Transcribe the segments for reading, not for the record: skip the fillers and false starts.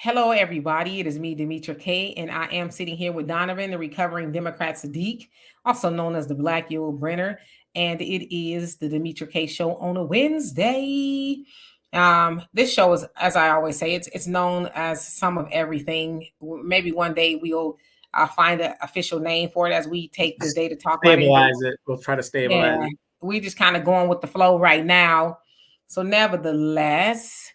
Hello, everybody. It is me, Demetra K, and I am sitting here with Donovan, the recovering Democrat Sadiq, also known as the Black Yule Brenner. And it is the Demetra K Show on a Wednesday. This show is, as I always say, it's known as some of everything. Maybe one day we'll find an official name for it as we take this day to talk about it. Stabilize it. We'll try to stabilize it. We just kind of going with the flow right now. So, nevertheless,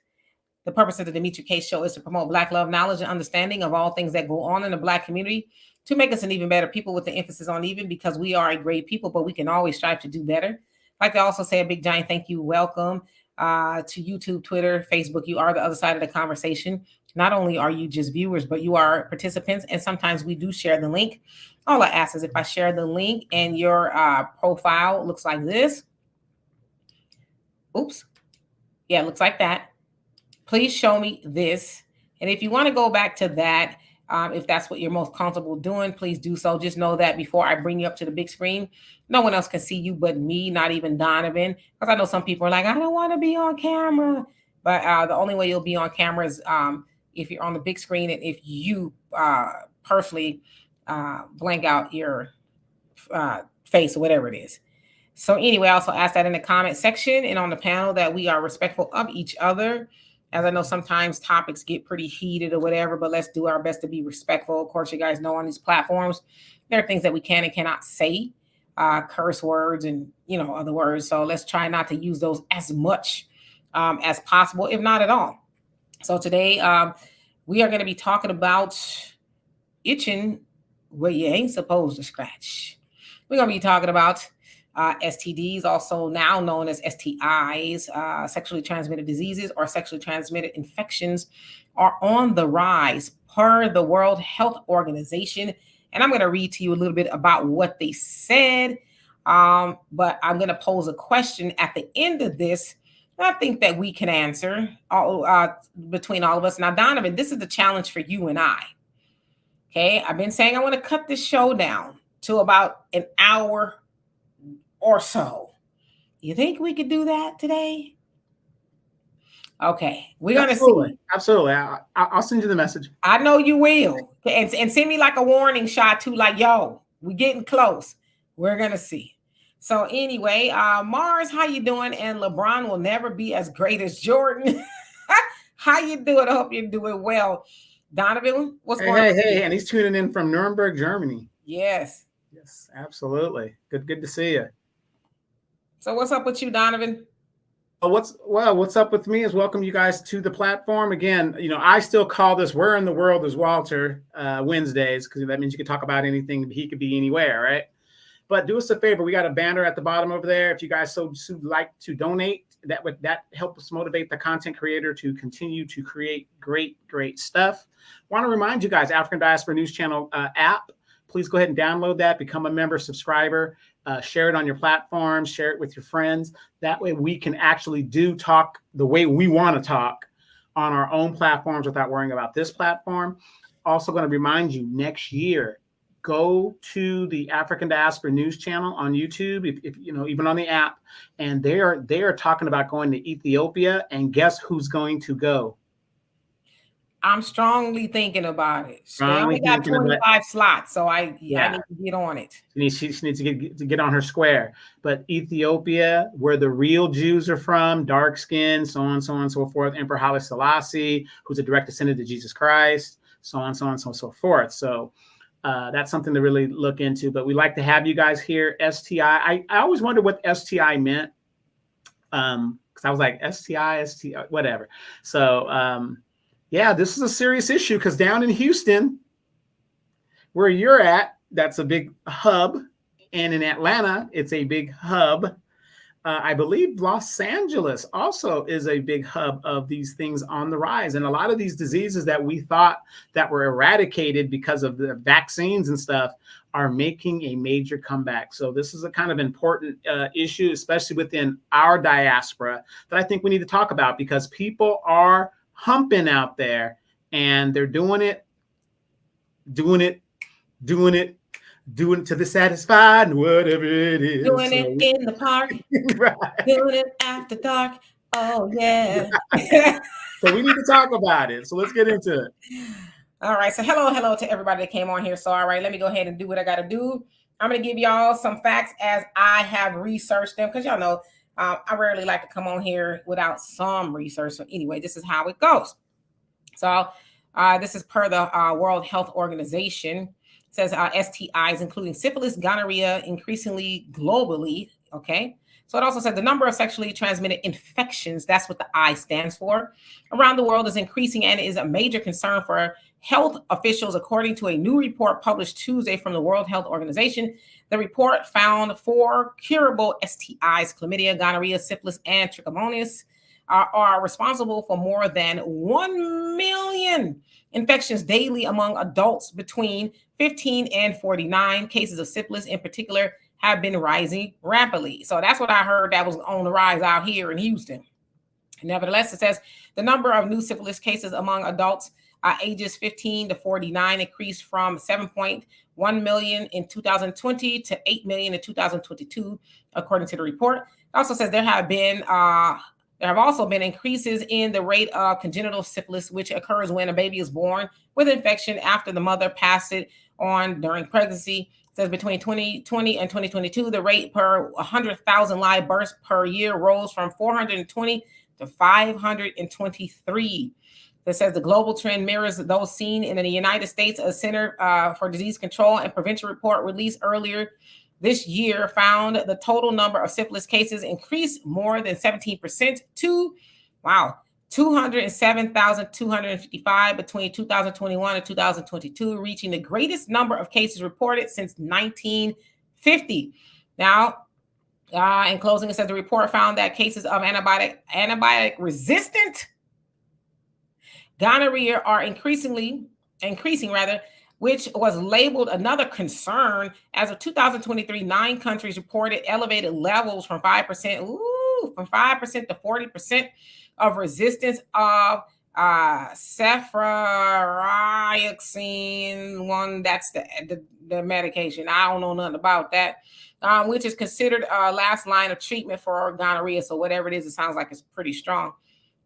the purpose of the Demetra K Show is to promote Black love, knowledge, and understanding of all things that go on in the Black community to make us an even better people, with the emphasis on even, because we are a great people, but we can always strive to do better. I'd like to also say a big giant thank you, welcome to YouTube, Twitter, Facebook. You are the other side of the conversation. Not only are you just viewers, but you are participants, and sometimes we do share the link. All I ask is if I share the link and your profile looks like this. Oops. Yeah, it looks like that. Please show me this. And if you want to go back to that, if that's what you're most comfortable doing, please do so. Just know that before I bring you up to the big screen, no one else can see you but me, not even Donovan. Because I know some people are like, I don't want to be on camera. But the only way you'll be on camera is if you're on the big screen and if you personally blank out your face or whatever it is. So anyway, I also ask that in the comment section and on the panel that we are respectful of each other. As I know, sometimes topics get pretty heated or whatever, but let's do our best to be respectful. Of course, you guys know on these platforms, there are things that we can and cannot say, curse words and, other words. So let's try not to use those as much as possible, if not at all. So today we are going to be talking about itching where you ain't supposed to scratch. We're going to be talking about STDs, also now known as STIs, sexually transmitted diseases or sexually transmitted infections, are on the rise per the World Health Organization. And I'm going to read to you a little bit about what they said, but I'm going to pose a question at the end of this. I think that we can answer between all of us. Now, Donovan, this is the challenge for you and I. Okay, I've been saying I want to cut this show down to about an hour or so. You think we could do that today? Okay, we're gonna see. Absolutely. I'll send you the message. I know you will, and send me like a warning shot too. Like, yo, we're getting close. We're gonna see. So anyway, Mars, how you doing? And LeBron will never be as great as Jordan. How you doing? I hope you're doing well. Donovan, what's going on? Hey, and he's tuning in from Nuremberg, Germany. Yes, absolutely. Good to see you. So what's up with you, Donovan? What's up with me is welcome you guys to the platform. Again, I still call this Where in the World is Walter Wednesdays, because that means you can talk about anything. He could be anywhere, right? But do us a favor. We got a banner at the bottom over there. If you guys so like to donate, that helps motivate the content creator to continue to create great stuff. Want to remind you guys, African Diaspora News Channel app. Please go ahead and download that, become a member, subscriber, share it on your platform, share it with your friends. That way we can actually talk the way we want to talk on our own platforms without worrying about this platform. Also going to remind you, next year, go to the African Diaspora News Channel on YouTube, if even on the app, and they are talking about going to Ethiopia, and guess who's going to go? I'm strongly thinking about it. They only got 25 slots, so I need to get on it. She needs to get on her square. But Ethiopia, where the real Jews are from, dark skin, so on and so forth. Emperor Haile Selassie, who's a direct descendant of Jesus Christ, so on and so forth. So that's something to really look into. But we like to have you guys here. STI. I always wondered what STI meant, because I was like STI, whatever. So. Yeah, this is a serious issue because down in Houston, where you're at, that's a big hub. And in Atlanta, it's a big hub. I believe Los Angeles also is a big hub of these things on the rise. And a lot of these diseases that we thought that were eradicated because of the vaccines and stuff are making a major comeback. So this is a kind of important issue, especially within our diaspora, that I think we need to talk about, because people are humping out there and they're doing it to the satisfied, whatever it is. Doing it in the park, right. Doing it after dark. Oh yeah. So we need to talk about it. So let's get into it. All right. So hello to everybody that came on here. So all right, let me go ahead and do what I got to do. I'm going to give y'all some facts as I have researched them because y'all know I rarely like to come on here without some research. So anyway, this is how it goes. So this is per the World Health Organization. It says STIs, including syphilis, gonorrhea, increasingly globally. Okay. So it also said the number of sexually transmitted infections, that's what the I stands for, around the world is increasing and is a major concern for health officials, according to a new report published Tuesday from the World Health Organization. The report found 4 curable STIs, chlamydia, gonorrhea, syphilis, and trichomonas, are responsible for more than 1 million infections daily among adults between 15 and 49. Cases of syphilis in particular have been rising rapidly. So that's what I heard that was on the rise out here in Houston. Nevertheless, it says the number of new syphilis cases among adults ages 15 to 49 increased from 7.1 million in 2020 to 8 million in 2022, according to the report. It also says there have also been increases in the rate of congenital syphilis, which occurs when a baby is born with infection after the mother passed it on during pregnancy. It says between 2020 and 2022, the rate per 100,000 live births per year rose from 420 to 523. That says the global trend mirrors those seen in the United States. A Center for Disease Control and Prevention report released earlier this year found the total number of syphilis cases increased more than 17% to, 207,255 between 2021 and 2022, reaching the greatest number of cases reported since 1950. Now, in closing, it says the report found that cases of antibiotic resistant gonorrhea are increasing, which was labeled another concern. As of 2023, 9 countries reported elevated levels from 5% to 40% of resistance of ceftriaxone, one that's the medication. I don't know nothing about that, which is considered last line of treatment for gonorrhea. So whatever it is, it sounds like it's pretty strong.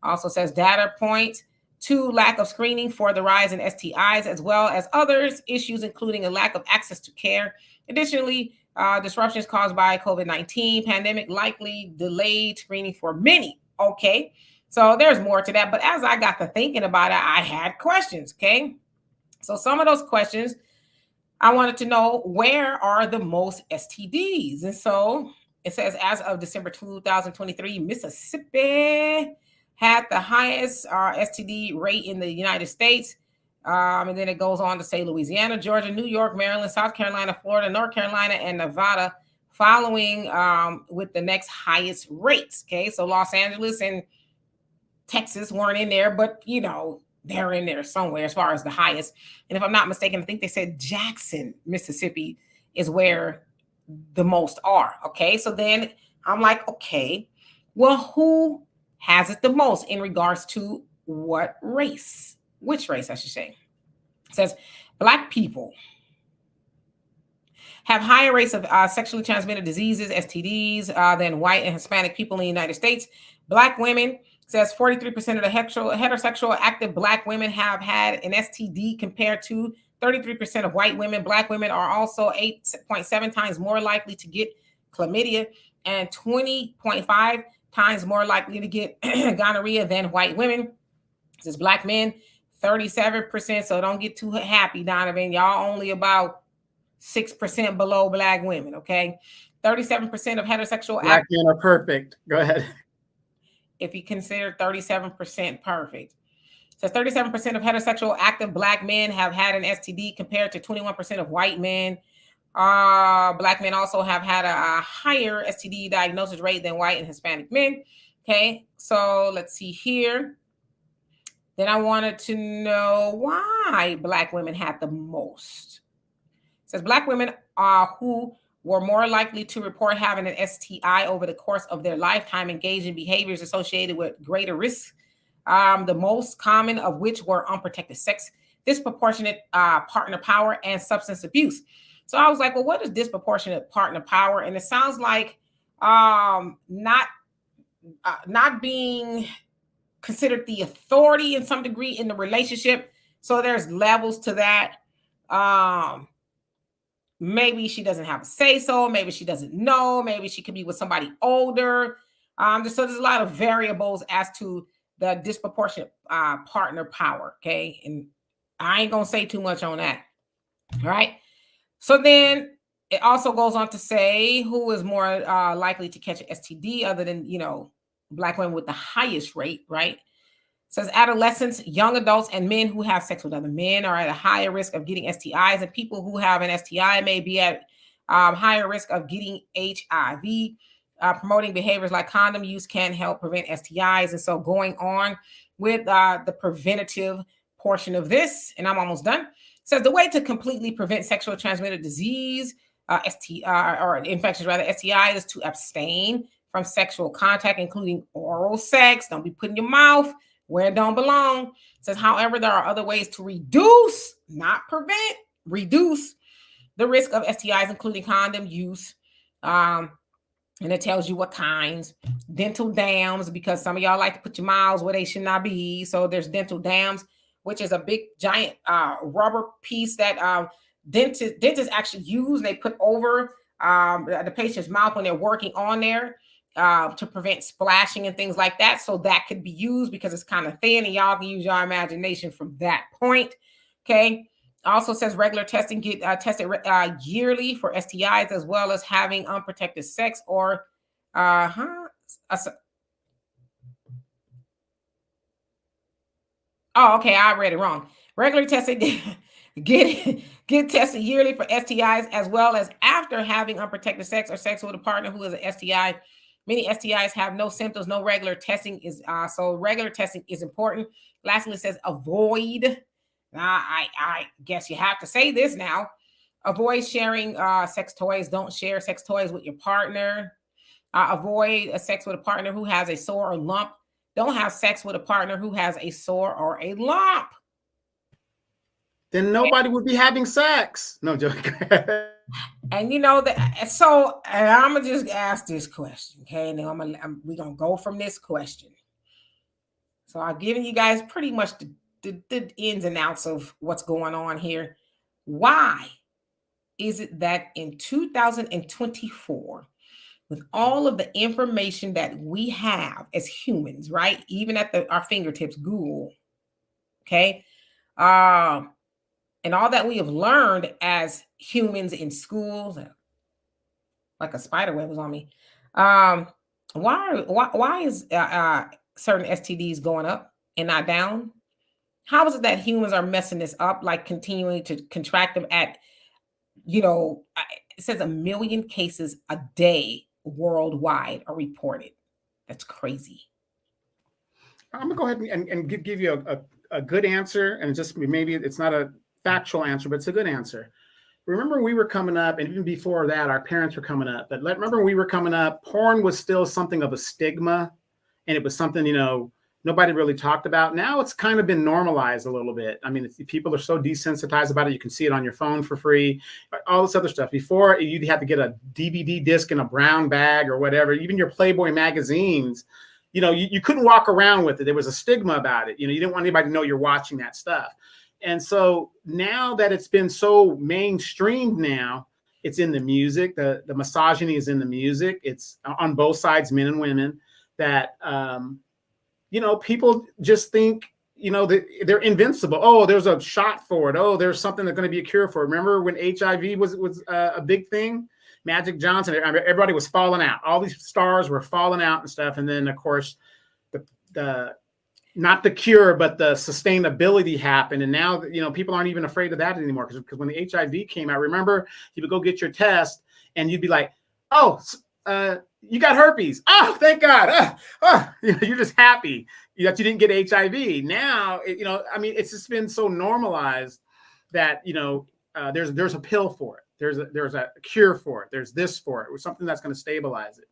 Also says data points to lack of screening for the rise in STIs, as well as others issues, including a lack of access to care. Additionally, disruptions caused by COVID-19 pandemic likely delayed screening for many. Okay, so there's more to that. But as I got to thinking about it, I had questions. Okay, so some of those questions I wanted to know, where are the most STDs? And so it says, as of December 2023, Mississippi had the highest STD rate in the United States. And then it goes on to say Louisiana, Georgia, New York, Maryland, South Carolina, Florida, North Carolina, and Nevada following with the next highest rates. Okay, so Los Angeles and Texas weren't in there, but you know, they're in there somewhere as far as the highest. And if I'm not mistaken, I think they said Jackson, Mississippi is where the most are. Okay, so then I'm like, okay, well, who has it the most in regards to what race? Which race, I should say. It says Black people have higher rates of sexually transmitted diseases, STDs, than white and Hispanic people in the United States. Black women, says 43% of the heterosexual active Black women have had an STD compared to 33% of white women. Black women are also 8.7 times more likely to get chlamydia and 20.5 times more likely to get gonorrhea than white women. It says Black men, 37%. So don't get too happy, Donovan. Y'all only about 6% below Black women, okay? 37% of heterosexual Black men are perfect. Go ahead. If you consider 37% perfect. So 37% of heterosexual active Black men have had an STD compared to 21% of white men. Black men also have had a higher STD diagnosis rate than white and Hispanic men. Okay, so let's see here. Then I wanted to know why Black women had the most. It says Black women who were more likely to report having an STI over the course of their lifetime engaged in behaviors associated with greater risks, the most common of which were unprotected sex, disproportionate partner power, and substance abuse. So I was like, well, what is disproportionate partner power? And it sounds like not being considered the authority in some degree in the relationship. So there's levels to that. Um, maybe she doesn't have a say so, maybe she doesn't know, maybe she could be with somebody older. So there's a lot of variables as to the disproportionate partner power. Okay. And I ain't gonna say too much on that. All right. So then it also goes on to say who is more likely to catch an STD other than, Black women with the highest rate, right? Says adolescents, young adults, and men who have sex with other men are at a higher risk of getting STIs, and people who have an STI may be at higher risk of getting HIV. Promoting behaviors like condom use can help prevent STIs. And so going on with the preventative portion of this, and I'm almost done. Says the way to completely prevent sexual transmitted disease, or infections rather, STIs, is to abstain from sexual contact, including oral sex. Don't be putting your mouth where it don't belong. It says, however, there are other ways to reduce, not prevent, reduce the risk of STIs, including condom use. And it tells you what kinds. Dental dams, because some of y'all like to put your mouths where they should not be. So there's dental dams, which is a big giant rubber piece that dentists actually use. They put over the patient's mouth when they're working on there to prevent splashing and things like that. So that could be used because it's kind of thin, and y'all can use your imagination from that point. Okay. Also says regular testing, get tested yearly for STIs, as well as having unprotected sex or oh, okay, I read it wrong. Regular testing, get tested yearly for STIs, as well as after having unprotected sex or sex with a partner who is an STI. Many STIs have no symptoms. No regular testing is so regular testing is important. Lastly, it says avoid. I guess you have to say this now. Avoid sharing sex toys. Don't share sex toys with your partner. Avoid a sex with a partner who has a sore or lump. Don't have sex with a partner who has a sore or a lump. Then nobody would be having sex. No joke. And you know that. So and I'm gonna just ask this question, okay? Now we're gonna go from this question. So I've given you guys pretty much the ins and outs of what's going on here. Why is it that in 2024, with all of the information that we have as humans, right? Even at our fingertips, Google, okay? And all that we have learned as humans in schools, like a spider web was on me. Why is certain STDs going up and not down? How is it that humans are messing this up, like continuing to contract them at, it says 1 million cases a day worldwide are reported. That's crazy. I'm gonna go ahead and give you a good answer, and just maybe it's not a factual answer, but it's a good answer. Remember, we were coming up, and even before that, our parents were coming up. But remember, when we were coming up, porn was still something of a stigma, and it was something nobody really talked about. Now it's kind of been normalized a little bit. I mean, people are so desensitized about it. You can see it on your phone for free, all this other stuff. Before, you'd have to get a DVD disc in a brown bag or whatever. Even your Playboy magazines, you couldn't walk around with it. There was a stigma about it. You didn't want anybody to know you're watching that stuff. And so now that it's been so mainstreamed, now it's in the music. The misogyny is in the music. It's on both sides, men and women, that people just think, they're invincible. Oh, there's a shot for it. Oh, there's something that's going to be a cure for it. Remember when HIV was a big thing? Magic Johnson, everybody was falling out. All these stars were falling out and stuff. And then, of course, the not the cure, but the sustainability happened. And now, people aren't even afraid of that anymore. Because when the HIV came out, remember, you would go get your test and you'd be like, oh, you got herpes. Oh, thank God. You're just happy that you didn't get HIV. Now, it's just been so normalized that, there's a pill for it. There's a cure for it. There's this for it. Or something that's going to stabilize it.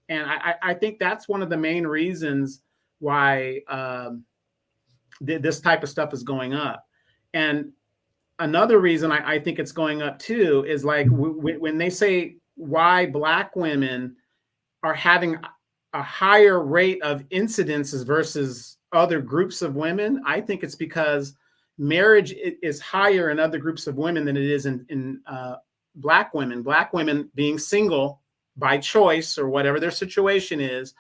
And I think that's one of the main reasons why this type of stuff is going up. And another reason I think it's going up too is like when they say why Black women are having a higher rate of incidences versus other groups of women, I think it's because marriage is higher in other groups of women than it is in Black women. Black women being single by choice or whatever their situation is,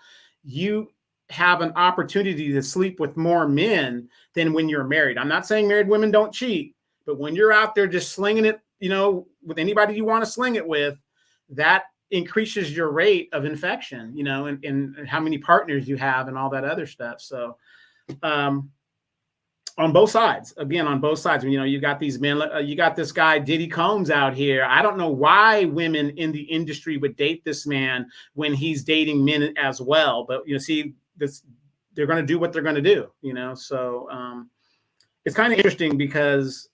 you have an opportunity to sleep with more men than when you're married. I'm not saying married women don't cheat, but when you're out there just slinging it, with anybody you want to sling it with, that increases your rate of infection, and how many partners you have and all that other stuff. So, on both sides, you got these men, you got this guy Diddy Combs out here. I don't know why women in the industry would date this man when he's dating men as well, but see this, they're going to do what they're going to do, so it's kind of interesting because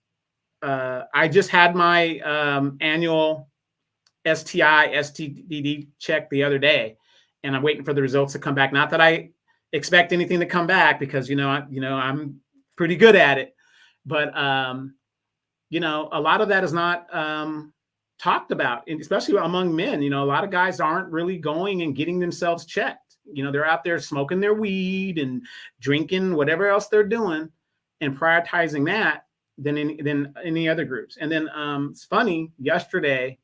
I just had my annual STI STD check the other day, and I'm waiting for the results to come back. Not that I expect anything to come back, because I'm pretty good at it, but a lot of that is not talked about, especially among men. A lot of guys aren't really going and getting themselves checked. They're out there smoking their weed and drinking whatever else they're doing, and prioritizing that than any other groups. And then it's funny, yesterday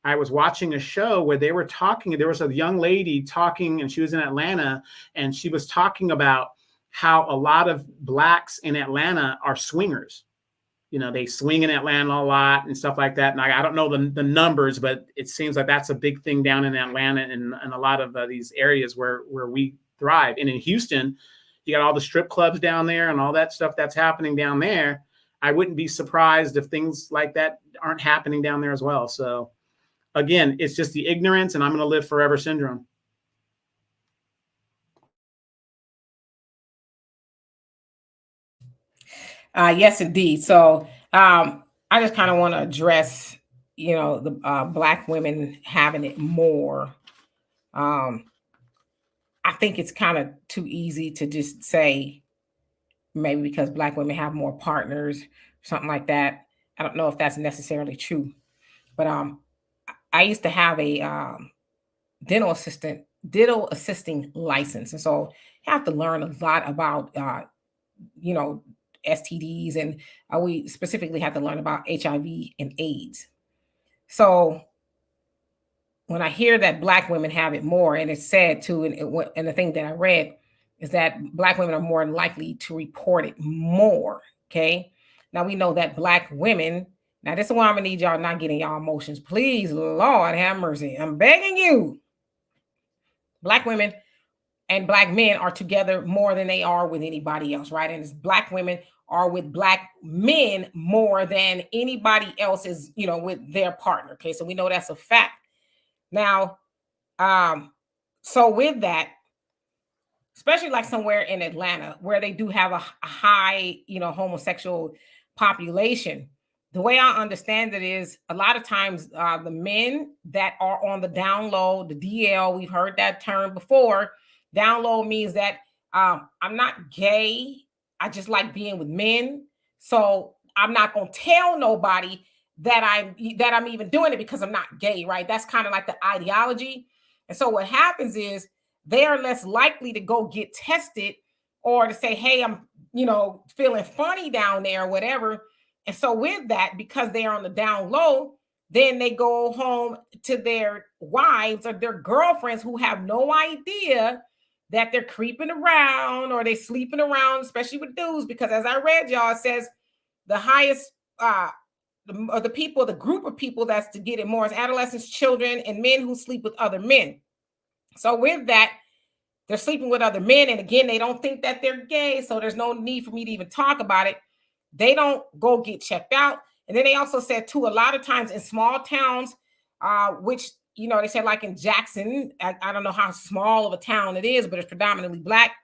I was watching a show where they were talking. There was a young lady talking, and she was in Atlanta, and she was talking about how a lot of Blacks in Atlanta are swingers. They swing in Atlanta a lot and stuff like that. And I don't know the numbers, but it seems like that's a big thing down in Atlanta and a lot of these areas where we thrive. And in Houston, you got all the strip clubs down there and all that stuff that's happening down there. I wouldn't be surprised if things like that aren't happening down there as well. So again, it's just the ignorance and I'm going to live forever syndrome. Yes, indeed. So I just kind of want to address, the Black women having it more. I think it's kind of too easy to just say maybe because Black women have more partners, something like that. I don't know if that's necessarily true, but I used to have a dental assisting license, and so you have to learn a lot about you know STDs, and we specifically have to learn about HIV and AIDS. So when I hear that Black women have it more, and it's sad too, and the thing that I read is that Black women are more likely to report it more. Okay, now we know that Black women. Now this is why I'm gonna need y'all not getting y'all emotions, please. Lord have mercy, I'm begging you. Black women and Black men are together more than they are with anybody else, right? And it's Black women are with Black men more than anybody else is, with their partner. Okay, so we know that's a fact. Now, so with that, especially like somewhere in Atlanta where they do have a high, homosexual population, the way I understand it is a lot of times the men that are on the down low, the DL, we've heard that term before. Down low means that I'm not gay. I just like being with men. So I'm not going to tell nobody that I'm even doing it because I'm not gay, right? That's kind of like the ideology. And so what happens is they are less likely to go get tested or to say, hey, I'm, feeling funny down there or whatever. And so with that, because they are on the down low, then they go home to their wives or their girlfriends who have no idea that they're creeping around or they sleeping around, especially with dudes, because as I read, y'all, it says the highest the group of people that's to get it more is adolescents, children, and men who sleep with other men. So with that, they're sleeping with other men. And again, they don't think that they're gay. So there's no need for me to even talk about it. They don't go get checked out. And then they also said too, a lot of times in small towns, which, they said like in Jackson, I don't know how small of a town it is, but it's predominantly Black.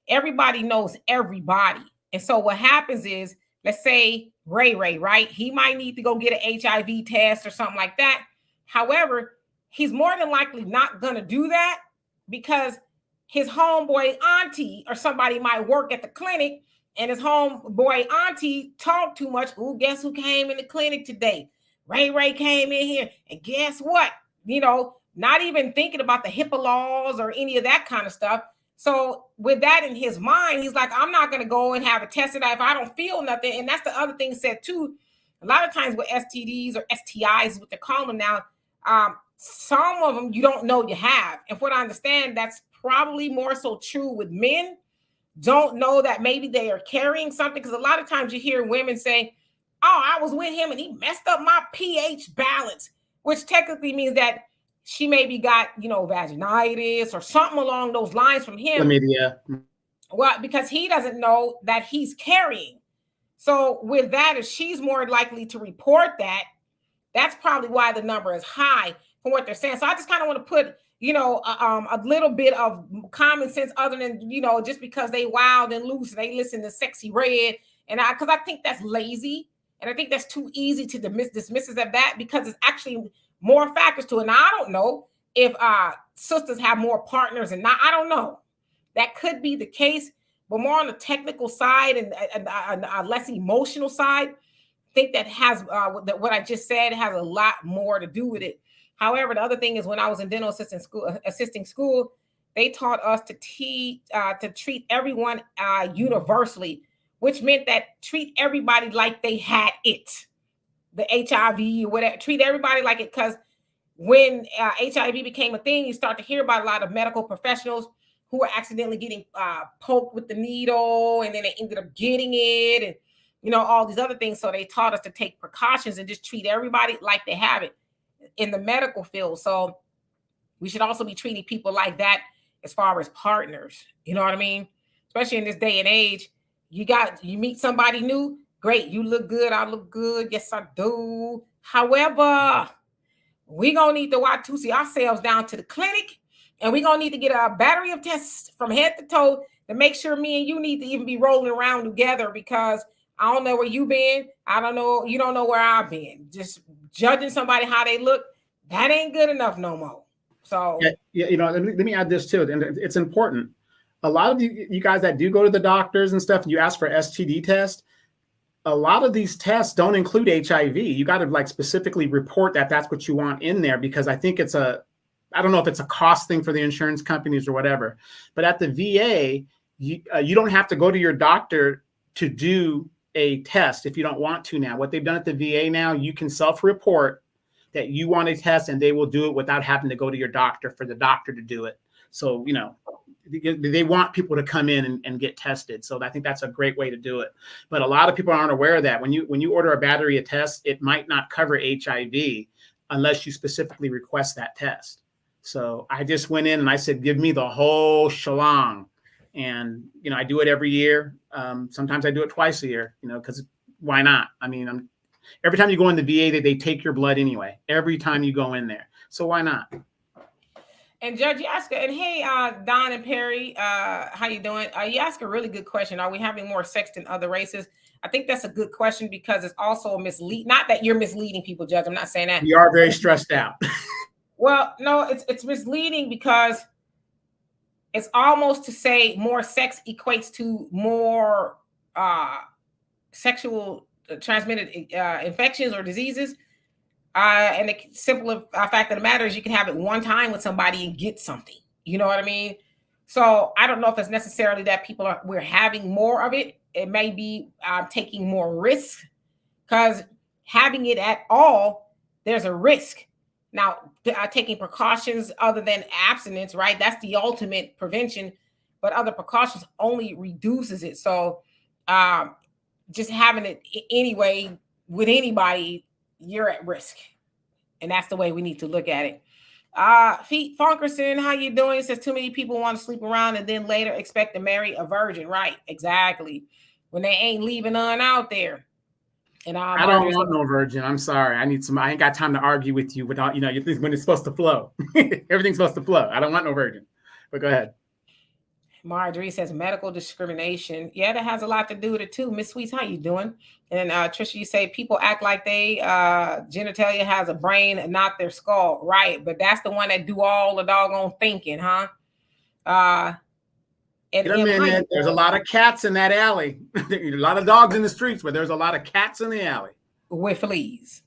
Everybody knows everybody. And so what happens is, let's say Ray, right? He might need to go get an HIV test or something like that. However, he's more than likely not going to do that because his homeboy auntie or somebody might work at the clinic and his homeboy auntie talk too much. Ooh, guess who came in the clinic today? Ray came in here. And guess what? Not even thinking about the HIPAA laws or any of that kind of stuff. So with that in his mind, he's like, I'm not going to go and have it tested if I don't feel nothing. And that's the other thing said too. A lot of times with STDs or STIs, what they're calling them now, some of them you don't know you have. And what I understand, that's probably more so true with men. Don't know that maybe they are carrying something, because a lot of times you hear women say, oh, I was with him and he messed up my pH balance, which technically means that she maybe got, vaginitis or something along those lines from him. Chlamydia. Well, because he doesn't know that he's carrying. So with that, if she's more likely to report that, that's probably why the number is high from what they're saying. So I just kind of want to put, a little bit of common sense, other than, just because they wild and loose, they listen to Sexy Red. And because I think that's lazy. And I think that's too easy to dismiss as that, because it's actually more factors to it. Now, I don't know if sisters have more partners and not. I don't know. That could be the case, but more on the technical side and a less emotional side. I think that has what I just said has a lot more to do with it. However, the other thing is, when I was in dental assisting school, they taught us to treat everyone universally, which meant that treat everybody like they had it, the HIV or whatever. Treat everybody like it, because when HIV became a thing, you start to hear about a lot of medical professionals who were accidentally getting poked with the needle, and then they ended up getting it, and all these other things. So they taught us to take precautions and just treat everybody like they have it in the medical field. So we should also be treating people like that as far as partners. You know what I mean? Especially in this day and age, you meet somebody new, great, you look good, I look good, yes I do. However, we gonna need to see ourselves down to the clinic, and we gonna need to get a battery of tests from head to toe to make sure me and you need to even be rolling around together, because I don't know where you been. I don't know. You don't know where I've been. Just judging somebody how they look, that ain't good enough no more. So yeah, let me add this too, and it's important. A lot of you guys that do go to the doctors and stuff, you ask for STD test. A lot of these tests don't include HIV. You got to specifically report that that's what you want in there, because I think I don't know if it's a cost thing for the insurance companies or whatever, but at the VA, you don't have to go to your doctor to do a test if you don't want to now. What they've done at the VA now, you can self-report that you want a test, and they will do it without having to go to your doctor for the doctor to do it. So, they want people to come in and get tested. So I think that's a great way to do it. But a lot of people aren't aware of that. When you order a battery of tests, it might not cover HIV unless you specifically request that test. So I just went in and I said, give me the whole shalong. And, I do it every year. Sometimes I do it twice a year, because why not? I mean, every time you go in the VA, they take your blood anyway, every time you go in there. So why not? And Judge, you ask, and hey, Don and Perry, how you doing? You ask a really good question. Are we having more sex than other races? I think that's a good question, because it's also misleading. Not that you're misleading people, Judge. I'm not saying that. You are very stressed out. Well, no, it's misleading, because it's almost to say more sex equates to more sexual transmitted infections or diseases. And the simple fact of the matter is, you can have it one time with somebody and get something. You know what I mean? So I don't know if it's necessarily that we're having more of it. It may be taking more risk, because having it at all, there's a risk. Now, taking precautions other than abstinence, right? That's the ultimate prevention, but other precautions only reduces it. So just having it anyway with anybody, you're at risk. And that's the way we need to look at it. Feet Funkerson, how you doing? It says too many people want to sleep around and then later expect to marry a virgin. Right, exactly. When they ain't leaving none out there. And I don't want no virgin. I'm sorry. I ain't got time to argue with you without, when it's supposed to flow. Everything's supposed to flow. I don't want no virgin. But go ahead. Marjorie says medical discrimination. Yeah, that has a lot to do with it too. Miss Sweets, how you doing? And Trisha, you say people act like they genitalia has a brain and not their skull. Right, but that's the one that do all the doggone thinking, huh? Wait a minute. There's a lot of cats in that alley. There's a lot of dogs in the streets, but there's a lot of cats in the alley. With fleas.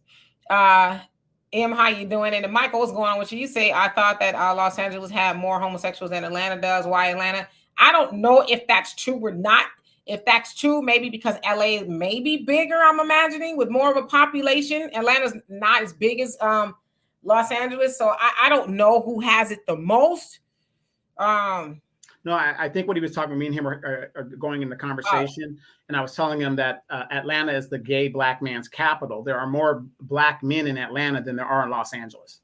How you doing? And Michael, what's going on with you? You say I thought that Los Angeles had more homosexuals than Atlanta does. Why Atlanta? I don't know if that's true or not. If that's true, maybe because LA is maybe bigger. I'm imagining with more of a population. Atlanta's not as big as Los Angeles, so I don't know who has it the most. No, I think what he was talking, me and him are going in the conversation, and I was telling him that Atlanta is the gay black man's capital. There are more black men in Atlanta than there are in Los Angeles.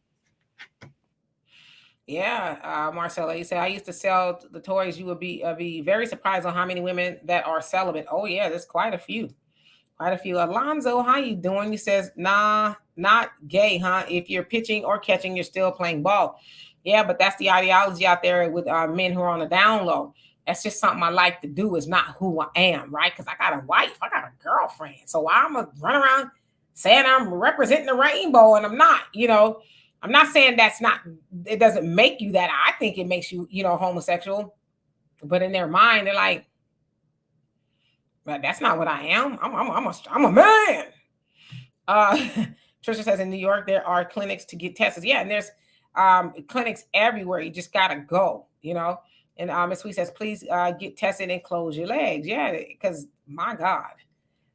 Yeah, Marcella, you said I used to sell the toys. You would be very surprised on how many women that are celibate. Oh yeah, there's quite a few. Quite a few. Alonzo, how you doing? He says, nah, not gay, huh? If you're pitching or catching, you're still playing ball. Yeah, but that's the ideology out there with men who are on the down low. That's just something I like to do. Is not who I am, right? Because I got a wife, I got a girlfriend. So I'm gonna run around saying I'm representing the rainbow, and I'm not. I'm not saying that's not. It doesn't make you that. I think it makes you, homosexual. But in their mind, they're like, but that's not what I am. I'm a man. Trisha says in New York there are clinics to get tested. Yeah, and there's clinics everywhere. You just gotta go. And Miss Sweet says, please get tested and close your legs. Yeah, because my God,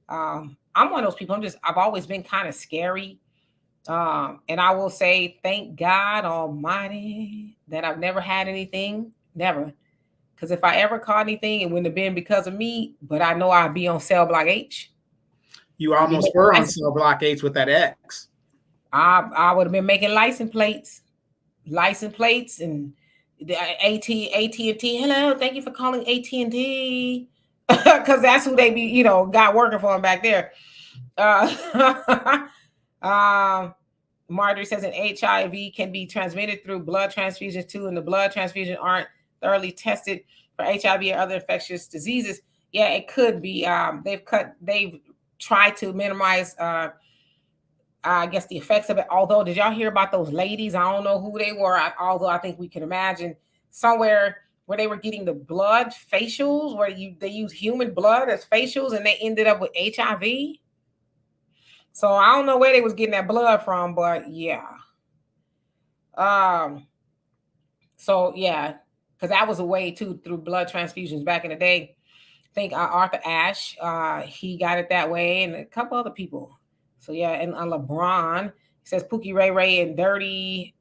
I'm one of those people. I've always been kind of scary. And I will say, thank God Almighty that I've never had anything. Never. Because if I ever caught anything, it wouldn't have been because of me, but I know I'd be on cell block H. You almost were on cell block H with that X. I would have been making license plates, and the AT&T. Hello, thank you for calling AT&T, because that's who they be, got working for them back there. Marjorie says an HIV can be transmitted through blood transfusions too, and the blood transfusions aren't thoroughly tested for HIV or other infectious diseases. Yeah, it could be. They've tried to minimize, I guess, the effects of it. Although, did y'all hear about those ladies? I don't know who they were. Although I think we can imagine somewhere where they were getting the blood facials, where they use human blood as facials, and they ended up with HIV. So I don't know where they was getting that blood from, but yeah. So yeah, because that was a way too through blood transfusions back in the day. I think Arthur Ashe, he got it that way, and a couple other people. So yeah, and LeBron says Pookie Ray Ray and Dirty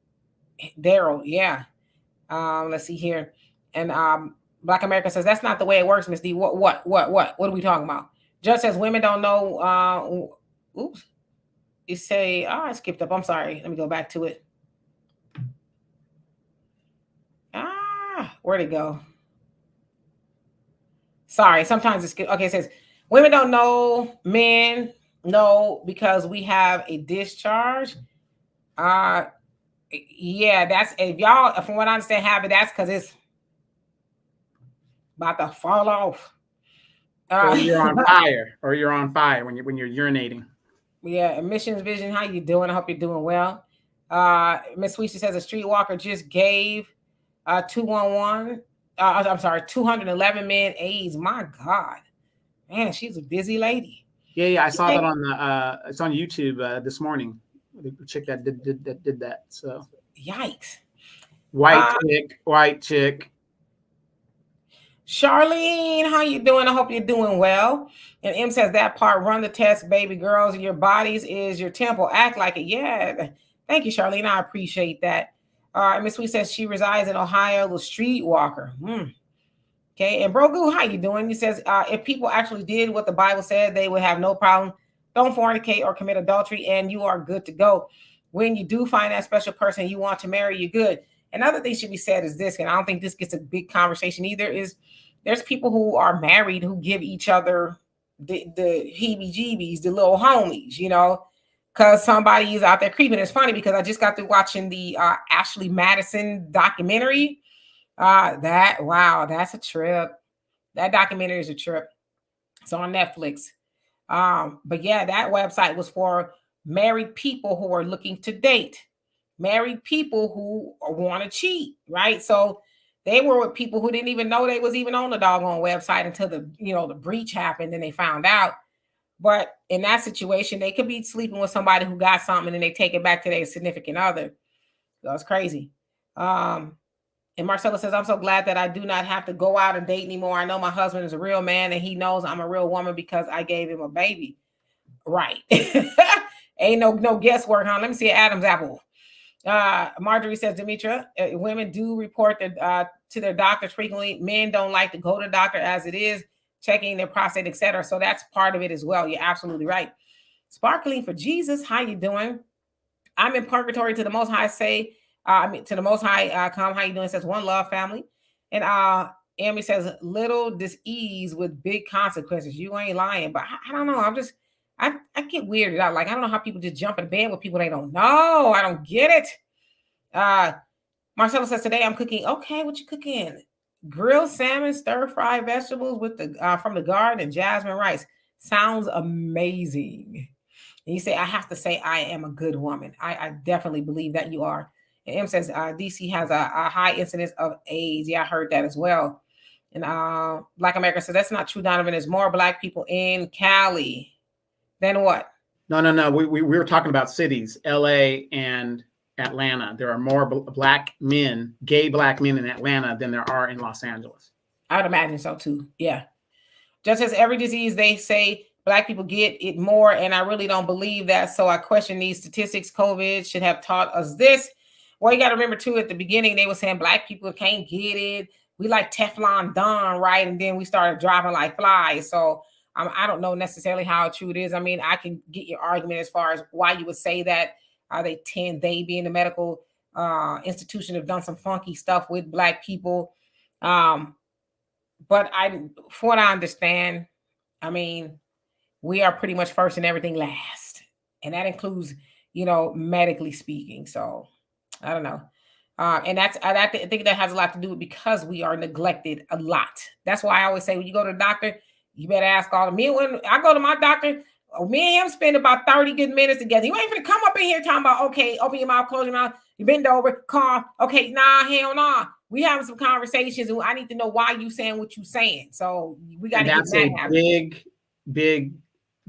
Daryl. Yeah. Let's see here, and Black America says that's not the way it works, Miss D. What are we talking about? Judge says women don't know. Oops. You say, I skipped up. I'm sorry. Let me go back to it. Where'd it go? Sorry, sometimes it's okay. It says women don't know, men know because we have a discharge. Yeah, that's if y'all, from what I understand, have it. That's because it's about to fall off. Or you're on fire, when you're urinating. Yeah, emissions vision. How you doing? I hope you're doing well. Miss Sweetie says a streetwalker just gave 211. I'm sorry, 211 men AIDS. My God, man, she's a busy lady. Yeah, I saw that on the. It's on YouTube this morning. The chick that did that. So yikes. White chick. Charlene, how you doing? I hope you're doing well. And M says that part, run the test, baby girls. Your bodies is your temple. Act like it. Yeah. Thank you, Charlene. I appreciate that. Miss Sweet says she resides in Ohio, the streetwalker. Okay. And Brogu, how you doing? He says if people actually did what the Bible said, they would have no problem. Don't fornicate or commit adultery, and you are good to go. When you do find that special person you want to marry, you're good. Another thing should be said is this, and I don't think this gets a big conversation either, is there's people who are married who give each other the heebie-jeebies, the little homies, because somebody is out there creeping. It's funny because I just got through watching the Ashley Madison documentary. That's a trip. That documentary is a trip. It's on Netflix. But yeah, that website was for married people who are looking to date, married people who want to cheat, right? So they were with people who didn't even know they was even on the doggone website until the breach happened and they found out. But in that situation, they could be sleeping with somebody who got something and they take it back to their significant other. That's crazy. Um, and Marcella says, I'm so glad that I do not have to go out and date anymore. I know my husband is a real man and he knows I'm a real woman because I gave him a baby. Right. Ain't no guesswork, huh? Let me see Adam's apple. Marjorie says, Demetra, women do report to their doctors frequently. Men don't like to go to the doctor as it is, checking their prostate, etc. So that's part of it as well. You're absolutely right. Sparkling for Jesus, how you doing? I'm in purgatory to the Most High. Say, to the Most High, come. How you doing? It says one love, family. And Amy says little dis-ease with big consequences. You ain't lying, but I don't know. I get weirded out. Like I don't know how people just jump in bed with people they don't know. I don't get it. Marcella says today I'm cooking. Okay, what you cooking? Grilled salmon, stir fried vegetables with the from the garden and jasmine rice. Sounds amazing. And you say, I have to say, I am a good woman. I definitely believe that you are. And M says, DC has a high incidence of AIDS. Yeah, I heard that as well. And Black America says, that's not true, Donovan. There's more Black people in Cali. Then what? No. We were talking about cities, LA and Atlanta. There are more Black men, gay Black men in Atlanta than there are in Los Angeles. I would imagine so too. Yeah. Just as every disease, they say Black people get it more, and I really don't believe that. So I question these statistics. COVID should have taught us this. Well, you got to remember too, at the beginning, they were saying Black people can't get it. We like Teflon Don, right? And then we started dropping like flies. So I don't know necessarily how true it is. I mean, I can get your argument as far as why you would say that. They being the medical institution have done some funky stuff with Black people. But from what I understand, I mean, we are pretty much first and everything last, and that includes, medically speaking. So I don't know, and I think that has a lot to do with because we are neglected a lot. That's why I always say when you go to the doctor, you better ask all of me. When I go to my doctor, me and him spend about 30 good minutes together. You ain't gonna come up in here talking about, okay, open your mouth, close your mouth, you bend over, cough. Okay, nah, hell nah. We having some conversations, and I need to know why you saying what you saying. So we got to get that happening.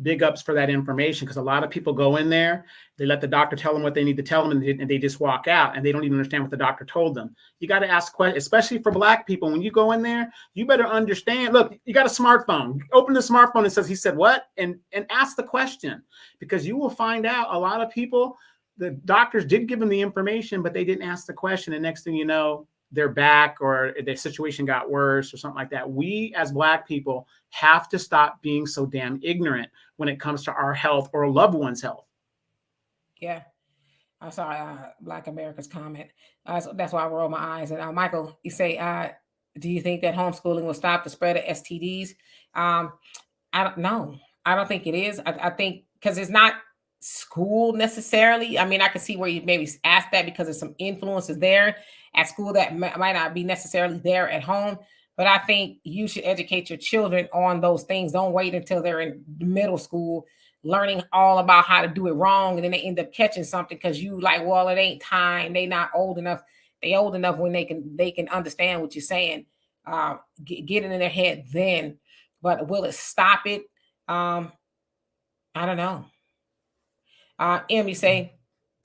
Big ups for that information, because a lot of people go in there, they let the doctor tell them what they need to tell them, and they just walk out, and they don't even understand what the doctor told them. You got to ask questions, especially for Black people. When you go in there, you better understand. Look, you got a smartphone. Open the smartphone and says, he said what? And ask the question, because you will find out a lot of people, the doctors did give them the information, but they didn't ask the question. And next thing you know, they're back, or their situation got worse or something like that. We as Black people have to stop being so damn ignorant when it comes to our health or loved ones' health. Yeah. I saw Black America's comment. So that's why I roll my eyes. And Michael, you say, do you think that homeschooling will stop the spread of STDs? I don't know. I don't think it is. I think because it's not school necessarily. I mean, I can see where you maybe ask that because there's some influences there at school that might not be necessarily there at home. But I think you should educate your children on those things. Don't wait until they're in middle school learning all about how to do it wrong, and then they end up catching something because you like, well, it ain't time. They not old enough. They old enough when they can understand what you're saying. Get it in their head then. But will it stop it? I don't know. You say,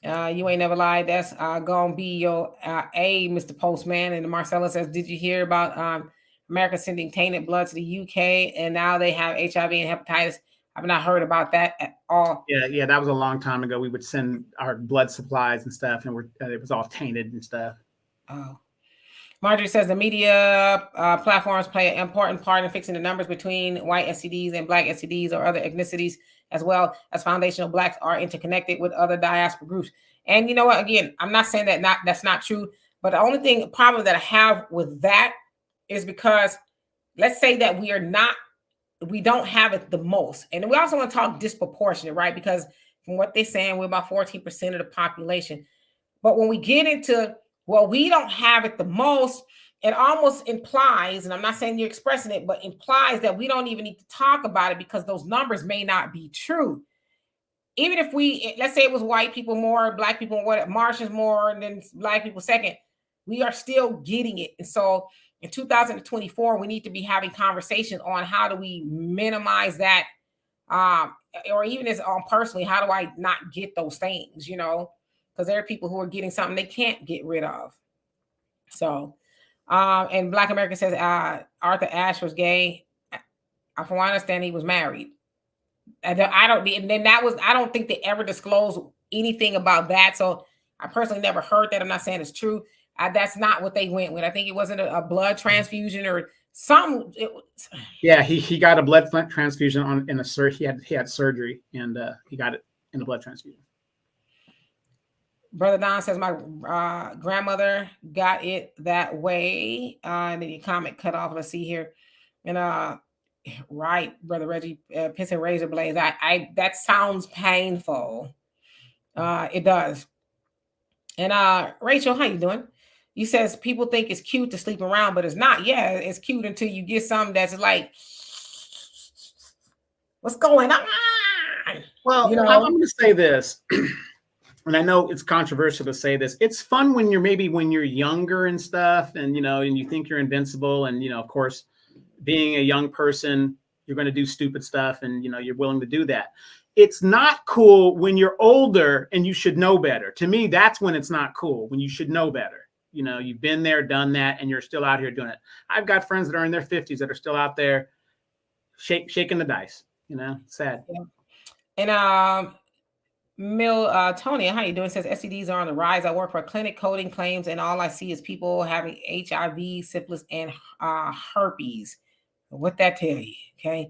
you ain't never lied. That's gonna be your Mr. Postman. And Marcella says, did you hear about America sending tainted blood to the UK, and now they have HIV and hepatitis? I've not heard about that at all. Yeah, that was a long time ago. We would send our blood supplies and stuff, and it was all tainted and stuff. Oh. Marjorie says the media platforms play an important part in fixing the numbers between white STDs and Black STDs or other ethnicities, as well as foundational Blacks are interconnected with other diaspora groups. And you know what? Again, I'm not saying that's not true, but the only problem that I have with that is because let's say that we don't have it the most. And we also want to talk disproportionate, right? Because from what they're saying, we're about 14% of the population. But when we get into, well, we don't have it the most, it almost implies, and I'm not saying you're expressing it, but implies that we don't even need to talk about it because those numbers may not be true. Even if let's say it was white people more, Black people, Martians more, and then Black people second, we are still getting it. And so in 2024, we need to be having conversations on how do we minimize that Um, or even as personally, how do I not get those things? You know, because there are people who are getting something they can't get rid of. So, and Black American says Arthur Ashe was gay. From what I understand, he was married. I don't, and then that was, I don't think they ever disclosed anything about that. So I personally never heard that. I'm not saying it's true. That's not what they went with. I think it wasn't a blood transfusion or something. Yeah, he got a blood transfusion on in a he had surgery, and he got it in a blood transfusion. Brother Don says my grandmother got it that way. And then your comment cut off. Let's see here. And right, Brother Reggie, piss and razor blades. I that sounds painful. It does. And Rachel, how you doing? You says people think it's cute to sleep around, but it's not. Yeah, it's cute until you get something that's like, what's going on? Well, You I'm know, going to say this, and I know it's controversial to say this. It's fun when you're younger and stuff, and and you think you're invincible, and of course, being a young person, you're going to do stupid stuff, and you're willing to do that. It's not cool when you're older and you should know better. To me, that's when it's not cool, when you should know better. You've been there, done that, and you're still out here doing it. I've got friends that are in their 50s that are still out there shaking the dice. Sad. yeah. And Tony, how you doing? Says STDs are on the rise. I work for a clinic coding claims, and all I see is people having HIV, syphilis, and herpes. What that tell you? Okay.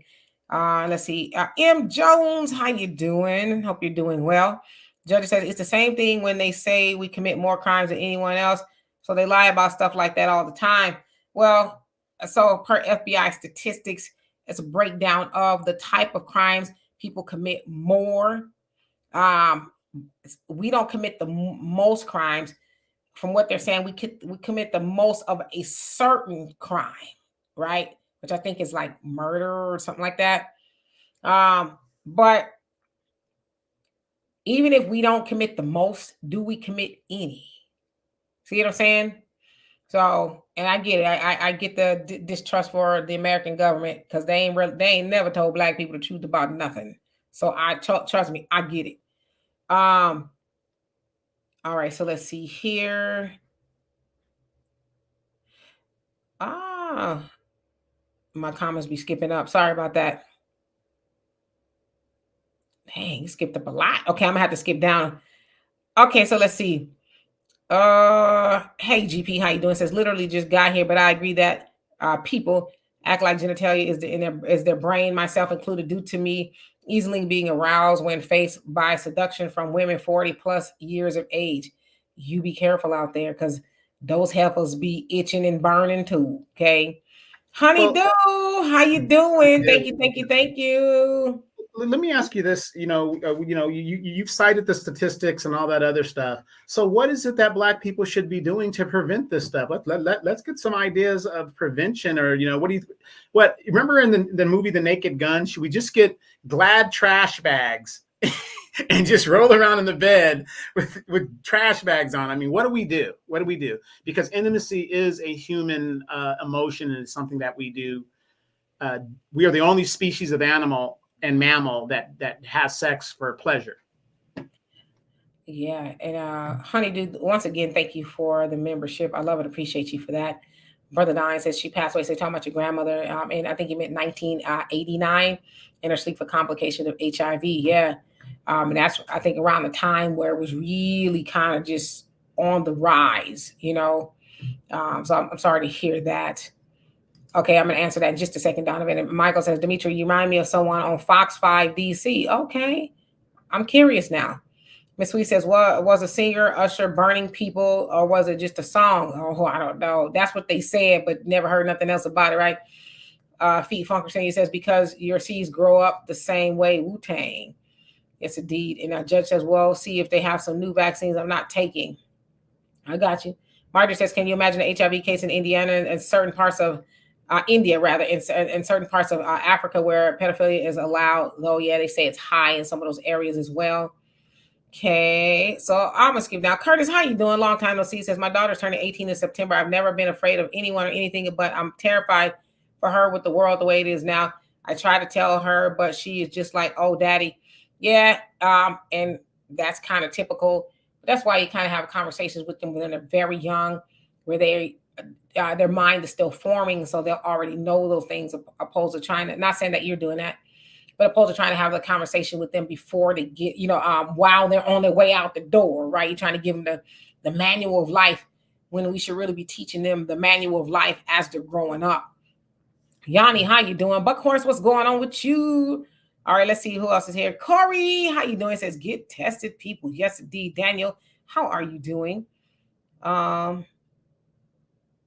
Let's see. M. Jones, how you doing? Hope you're doing well. Judge says it's the same thing when they say we commit more crimes than anyone else. So they lie about stuff like that all the time. Well, so per FBI statistics, it's a breakdown of the type of crimes people commit more. Um, we don't commit the most crimes. From what they're saying, we commit the most of a certain crime, right? Which I think is like murder or something like that. But even if we don't commit the most, do we commit any? See what I'm saying? So, and I get it. I get the distrust for the American government because they ain't never told black people the truth about nothing. So trust me, I get it. All right, so let's see here. My comments be skipping up. Sorry about that. Dang, skipped up a lot. Okay, I'm gonna have to skip down. Okay, so let's see. Hey GP, how you doing? Says literally just got here, but I agree that people act like genitalia is their brain, myself included, due to me easily being aroused when faced by seduction from women 40 plus years of age. You be careful out there because those heifers be itching and burning too. Okay. Honey Well, how you doing? Thank you, thank you, thank you. let me ask you this. You've cited the statistics and all that other stuff. So what is it that black people should be doing to prevent this stuff? Let's get some ideas of prevention, or what remember in the movie The Naked Gun? Should we just get Glad trash bags and just roll around in the bed with trash bags on? I mean, what do we do? What do we do? Because intimacy is a human emotion, and it's something that we do. We are the only species of animal and mammal that has sex for pleasure. Yeah, and honey, dude, once again, thank you for the membership. I love it, appreciate you for that. Brother Nine says she passed away. So talking about your grandmother, and I think he meant 1989 in her sleep for complication of HIV. Yeah, and that's I think around the time where it was really kind of just on the rise. So I'm sorry to hear that. Okay, I'm going to answer that in just a second, Donovan. And Michael says, Dimitri, you remind me of someone on Fox 5 DC. Okay, I'm curious now. Miss Sweet says, well, was a singer Usher burning people, or was it just a song? Oh, I don't know. That's what they said, but never heard nothing else about it, right? Feet Funker Senior says, because your seeds grow up the same way, Wu-Tang. Yes, indeed. And our judge says, well, see if they have some new vaccines I'm not taking. I got you. Marjorie says, can you imagine an HIV case in Indiana and certain parts of India, rather, in certain parts of Africa where pedophilia is allowed, though, yeah, they say it's high in some of those areas as well. Okay, so I'm gonna skip down. Curtis, how you doing? Long time no see. Says my daughter's turning 18 in September. I've never been afraid of anyone or anything, but I'm terrified for her with the world the way it is now. I try to tell her, but she is just like, oh, daddy. Yeah. And that's kind of typical. That's why you kind of have conversations with them when they're very young, where their mind is still forming, so they'll already know those things, opposed to trying to, not saying that you're doing that, but opposed to trying to have the conversation with them before they get, while they're on their way out the door, right? You're trying to give them the manual of life, when we should really be teaching them the manual of life as they're growing up. Yanni, how you doing? Buckhorse, what's going on with you? All right, let's see who else is here. Corey, how you doing? It says get tested, people. Yes, indeed. Daniel, how are you doing? You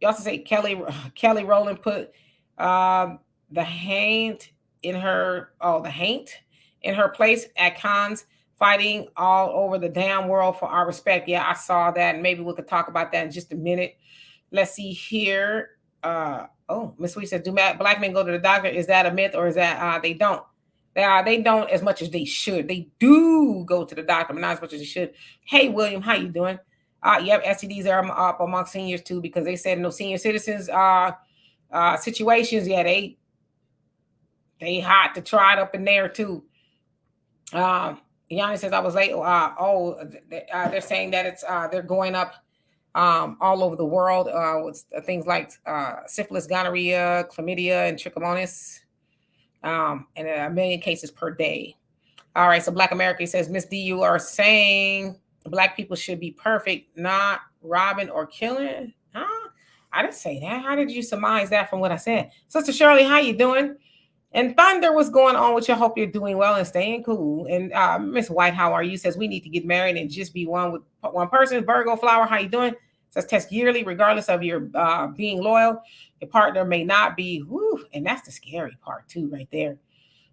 also say Kelly Rowland put the haint in her place at cons, fighting all over the damn world for our respect. Yeah, I saw that, and maybe we could talk about that in just a minute. Let's see here. Miss Sweet says, do black men go to the doctor? Is that a myth, or is that they don't? They don't as much as they should. They do go to the doctor, but not as much as they should. Hey, William, how you doing? Yep, STDs are up among seniors too, because they said in those senior citizens situations, yeah, they hot to try it up in there too. Yanni says I was late. They're saying that it's they're going up all over the world with things like syphilis, gonorrhea, chlamydia, and trichomonas, and 1 million cases per day. All right, so Black America says, Miss D, you are saying Black people should be perfect, not robbing or killing? Huh? I didn't say that. How did you surmise that from what I said? Sister Shirley, how you doing? And Thunder, what's going on with you? I hope you're doing well and staying cool. And Miss White, how are you? Says we need to get married and just be one with one person. Virgo Flower, how you doing? Says test yearly, regardless of your being loyal. Your partner may not be. Whew, and that's the scary part too, right there.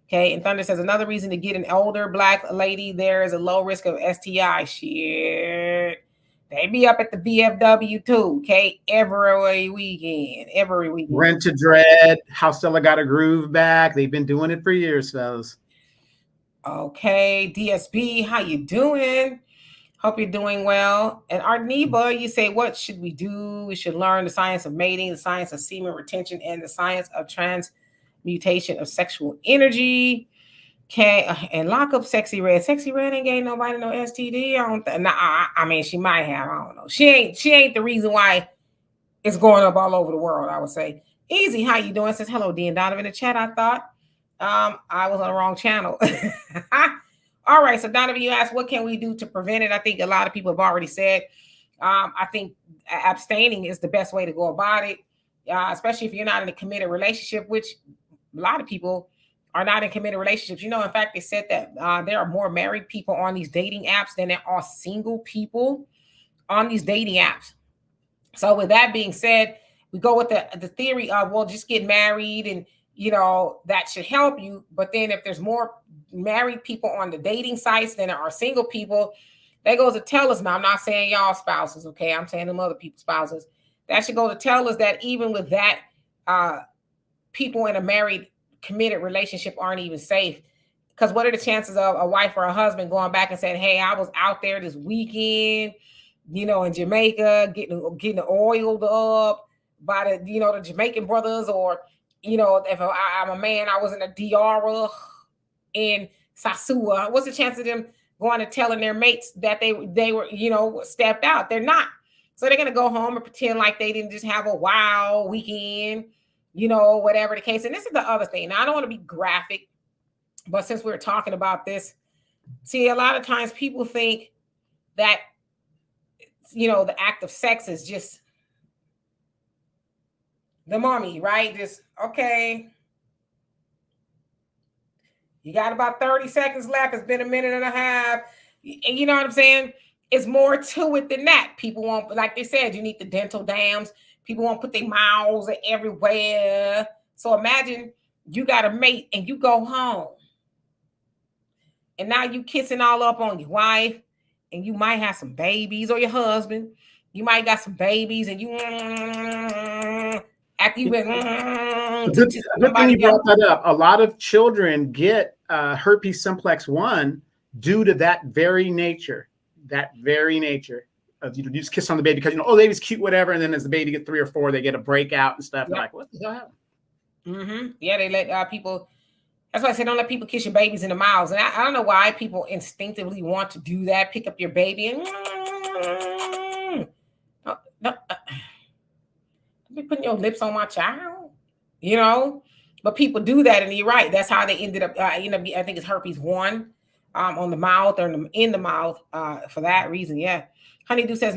Okay, and Thunder says another reason to get an older Black lady, there is a low risk of STI. Shit. They be up at the VFW too, okay? Every weekend. Rent to Dread, How Stella Got a Groove Back. They've been doing it for years, fellas. Okay, DSB, how you doing? Hope you're doing well. And Arniba, you say, what should we do? We should learn the science of mating, the science of semen retention, and the science of transmutation of sexual energy. Okay, and lock up Sexy Red. Sexy Red ain't getting nobody no STD. I mean, she might have. I don't know. She ain't the reason why it's going up all over the world, I would say. Easy, how you doing? Says hello, D and Donovan in the chat. I thought I was on the wrong channel. All right, so Donovan, you asked, what can we do to prevent it? I think a lot of people have already said. I think abstaining is the best way to go about it, especially if you're not in a committed relationship, which a lot of people are not in committed relationships. In fact, they said that there are more married people on these dating apps than there are single people on these dating apps. So with that being said, we go with the theory of, well, just get married and, that should help you. But then if there's more married people on the dating sites than there are single people, that goes to tell us, now I'm not saying y'all spouses, okay? I'm saying them other people's spouses. That should go to tell us that even with that, people in a married committed relationship aren't even safe. Because what are the chances of a wife or a husband going back and saying, hey, I was out there this weekend, in Jamaica, getting oiled up by the Jamaican brothers, or, if I'm a man, I was in a Diara in Sasua. What's the chance of them going and telling their mates that they were, stepped out? They're not. So they're going to go home and pretend like they didn't just have a wild weekend, whatever the case. And this is the other thing. Now, I don't want to be graphic, but since we're talking about this, see, a lot of times people think that, the act of sex is just the mommy, right? Just, okay, you got about 30 seconds left. It's been a minute and a half. You know what I'm saying? It's more to it than that. People want, like they said, you need the dental dams. People want to put their mouths everywhere. So imagine you got a mate and you go home. And now you kissing all up on your wife, and you might have some babies, or your husband. You might got some babies, and you after you went. Good thing you brought that up. A lot of children get herpes simplex 1 due to that very nature. Of, you just kiss on the baby because the baby's cute, whatever, and then as the baby gets 3 or 4, they get a breakout and stuff. Yep. They're like, what the hell? Yeah, they let people That's why I say don't let people kiss your babies in the mouths. And I don't know why people instinctively want to do that. Pick up your baby and don't be putting your lips on my child, you know. But people do that, and you're right. That's how they ended up. I think it's herpes 1, on the mouth or in the mouth. For that reason, yeah. Honeydew says,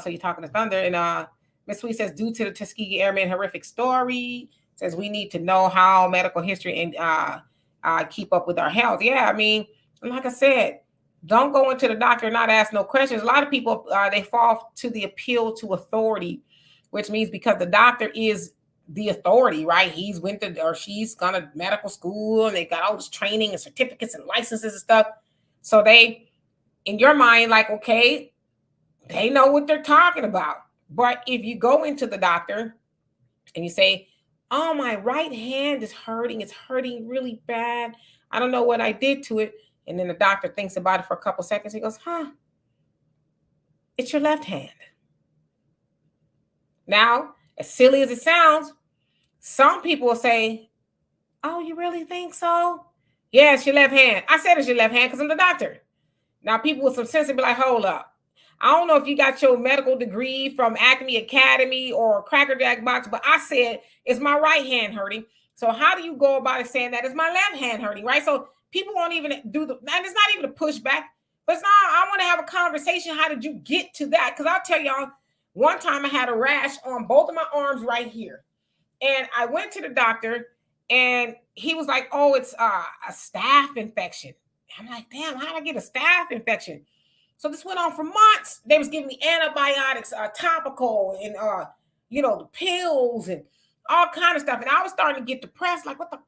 so you're talking to Thunder, and Miss Sweet says, due to the Tuskegee Airmen horrific story, says we need to know how medical history and keep up with our health. Yeah, I mean, like I said, don't go into the doctor and not ask no questions. A lot of people they fall to the appeal to authority, which means because the doctor is the authority, right? He's went to or she's gone to medical school and they got all this training and certificates and licenses and stuff. So they, in your mind, like, okay, they know what they're talking about. But if you go into the doctor and you say, oh, my right hand is hurting. It's hurting really bad. I don't know what I did to it. And then the doctor thinks about it for a couple seconds. He goes, it's your left hand. Now, as silly as it sounds, some people will say, oh, you really think so? Yeah, it's your left hand. I said it's your left hand because I'm the doctor. Now, people with some sense will be like, hold up. I don't know if you got your medical degree from Acme Academy or Cracker Jack Box, but I said it's my right hand hurting. So how do you go about it saying that it's my left hand hurting, right? So people won't even do and it's not even a pushback, but it's not, I want to have a conversation. How did you get to that? Because I'll tell y'all, one time I had a rash on both of my arms right here. And I went to the doctor and he was like, oh, it's a staph infection. I'm like, damn, how did I get a staph infection? So this went on for months. They was giving me antibiotics, topical, and the pills and all kind of stuff. And I was starting to get depressed. Like, what the?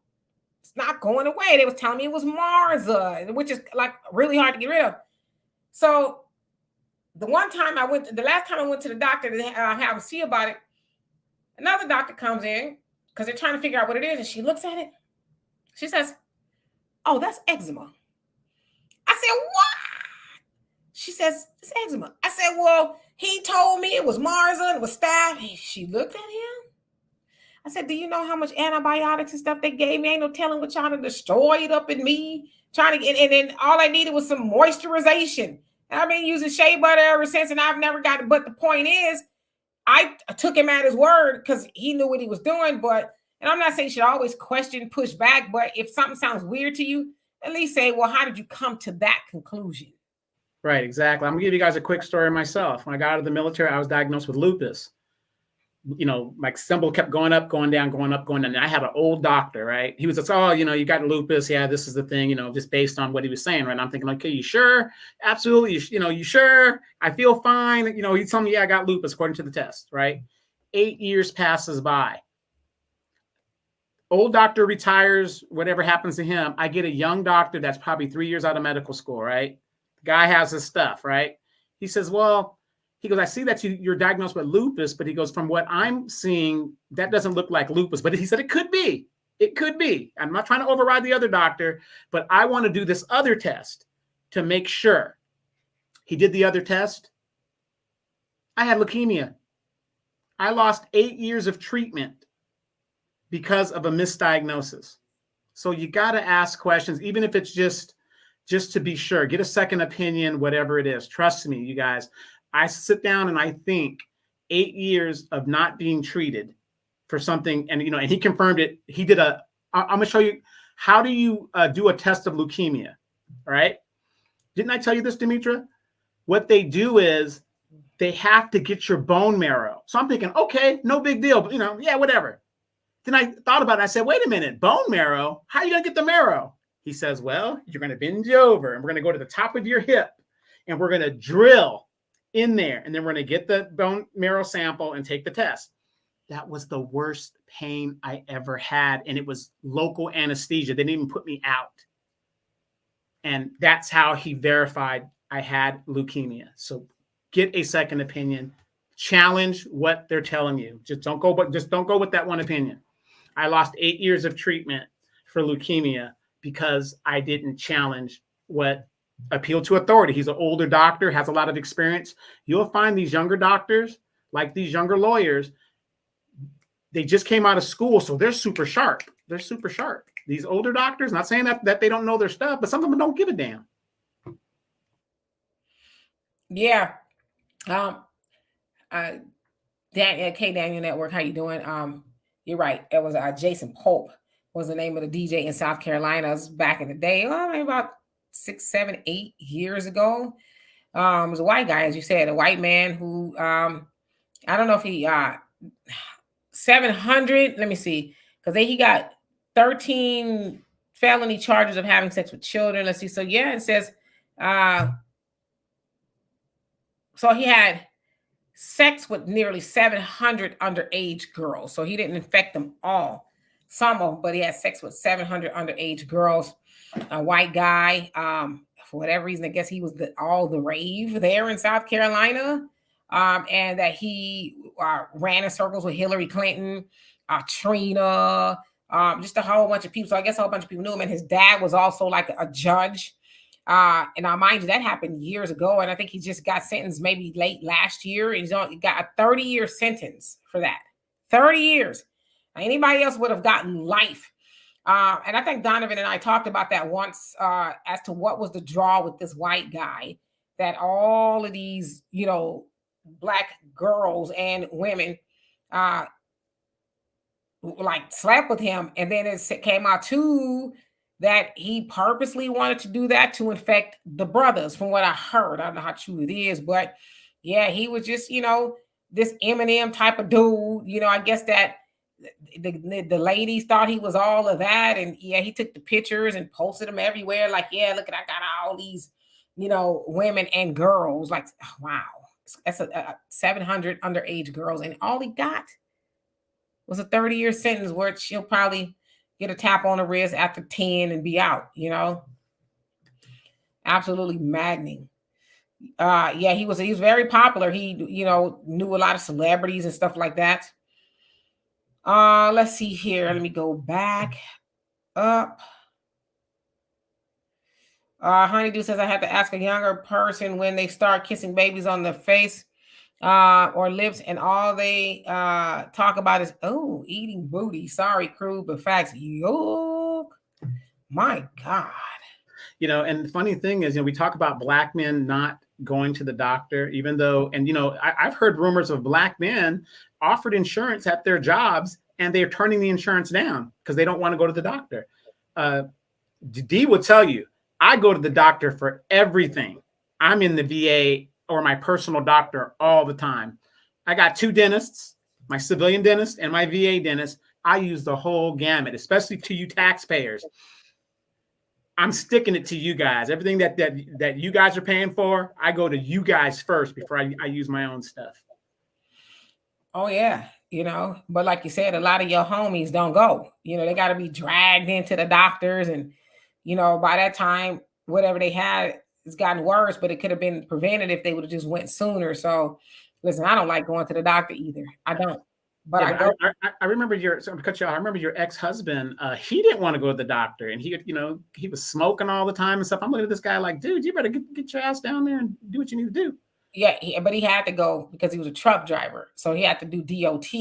It's not going away. They was telling me it was MRSA, which is like really hard to get rid of. So the last time I went to the doctor to have a see about it, another doctor comes in because they're trying to figure out what it is, and she looks at it. She says, "Oh, that's eczema." I said, "What?" She says, it's eczema. I said, well, he told me it was MRSA, it was staph. She looked at him. I said, do you know how much antibiotics and stuff they gave me? Ain't no telling what y'all to destroy it up in me. Trying to get, and then all I needed was some moisturization. And I've been using shea butter ever since, and I've never got it. But the point is, I took him at his word because he knew what he was doing. And I'm not saying you should always question, push back, but if something sounds weird to you, at least say, well, how did you come to that conclusion? Right, exactly. I'm gonna give you guys a quick story myself. When I got out of the military, I was diagnosed with lupus. My symbol kept going up, going down, going up, going down. And I had an old doctor, right? He was just, oh, you got lupus. Yeah, this is the thing, just based on what he was saying, right? And I'm thinking, okay, you sure? Absolutely. You sure? I feel fine. He told me, yeah, I got lupus according to the test, right? 8 years passes by. Old doctor retires, whatever happens to him. I get a young doctor that's probably 3 years out of medical school, right? Guy has his stuff, right? He says, well, he goes, I see that you're diagnosed with lupus, but he goes, from what I'm seeing, that doesn't look like lupus. But he said, it could be. It could be. I'm not trying to override the other doctor, but I want to do this other test to make sure. He did the other test. I had leukemia. I lost 8 years of treatment because of a misdiagnosis. So you got to ask questions, even if it's just to be sure. Get a second opinion, whatever it is. Trust me, you guys. I sit down and I think 8 years of not being treated for something, and and he confirmed it. He did I'm going to show you how do you do a test of leukemia. All right. Didn't I tell you this, Demetra? What they do is they have to get your bone marrow. So I'm thinking, okay, no big deal, but yeah, whatever. Then I thought about it. I said, wait a minute, bone marrow? How are you going to get the marrow? He says, well, you're going to bend you over and we're going to go to the top of your hip and we're going to drill in there. And then we're going to get the bone marrow sample and take the test. That was the worst pain I ever had. And it was local anesthesia. They didn't even put me out. And that's how he verified I had leukemia. So get a second opinion. Challenge what they're telling you. Just don't go with that one opinion. I lost 8 years of treatment for leukemia because I didn't challenge what appealed to authority. He's an older doctor, has a lot of experience. You'll find these younger doctors, like these younger lawyers, they just came out of school, so they're super sharp. These older doctors, not saying that they don't know their stuff, but some of them don't give a damn. Yeah. Um, Daniel, K Daniel Network, how you doing? You're right. It was Jason Pope was the name of the DJ in South Carolina. It was back in the day, maybe about 6, 7, 8 years ago. It was a white guy, as you said, a white man who I don't know if he 700. Let me see, because he got 13 felony charges of having sex with children. Let's see. So yeah, it says so he had sex with nearly 700 underage girls. So he didn't infect them all, some of them, but he had sex with 700 underage girls. A white guy, for whatever reason, I guess he was all the rave there in South Carolina, and that he ran in circles with Hillary Clinton, Trina, just a whole bunch of people. So I guess a whole bunch of people knew him, and his dad was also like a judge. And now, mind you, that happened years ago, and I think he just got sentenced maybe late last year. He got a 30-year sentence for that. 30 years. Now, anybody else would have gotten life. And I think Donovan and I talked about that once as to what was the draw with this white guy, that all of these, black girls and women like slept with him. And then it came out too that he purposely wanted to do that to infect the brothers, from what I heard. I don't know how true it is, but yeah, he was just, this Eminem type of dude. I guess that the ladies thought he was all of that. And yeah, he took the pictures and posted them everywhere. Like, yeah, look at, I got all these, women and girls. Like, wow, that's a 700 underage girls. And all he got was a 30-year sentence, where she'll probably get a tap on the wrist after 10 and be out, Absolutely maddening. Yeah, he was very popular. He, knew a lot of celebrities and stuff like that. Let's see here. Let me go back up. Honeydew says, I have to ask a younger person when they start kissing babies on the face or lips, and all they talk about is, oh, eating booty. Sorry, crew, but facts. Yuck. My God. And the funny thing is, we talk about black men not going to the doctor, even though, and I've heard rumors of black men offered insurance at their jobs, and they're turning the insurance down because they don't want to go to the doctor. D will tell you, I go to the doctor for everything. I'm in the VA or my personal doctor all the time. I got 2 dentists, my civilian dentist and my VA dentist. I use the whole gamut, especially to you taxpayers. I'm sticking it to you guys. Everything that you guys are paying for, I go to you guys first before I use my own stuff. Oh yeah, but like you said, a lot of your homies don't go. They got to be dragged into the doctors, and by that time, whatever they had, it's gotten worse. But it could have been prevented if they would have just went sooner. So, listen, I don't like going to the doctor either. I don't. But yeah, I remember I remember your ex-husband. He didn't want to go to the doctor, and he was smoking all the time and stuff. I'm looking at this guy like, dude, you better get your ass down there and do what you need to do. Yeah, but he had to go because he was a truck driver, so he had to do DOT,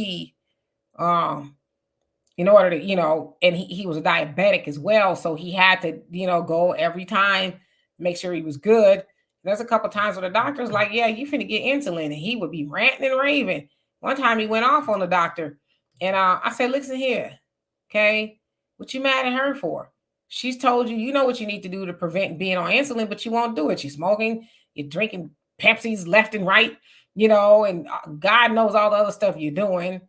in order to, and he was a diabetic as well, so he had to, go every time, make sure he was good. There's a couple times where the doctor's like, yeah, you finna get insulin, and he would be ranting and raving. One time he went off on the doctor, and I said, listen here, okay, what you mad at her for? She's told you, you know what you need to do to prevent being on insulin, but you won't do it. You're smoking, you're drinking Pepsis left and right, and God knows all the other stuff you're doing.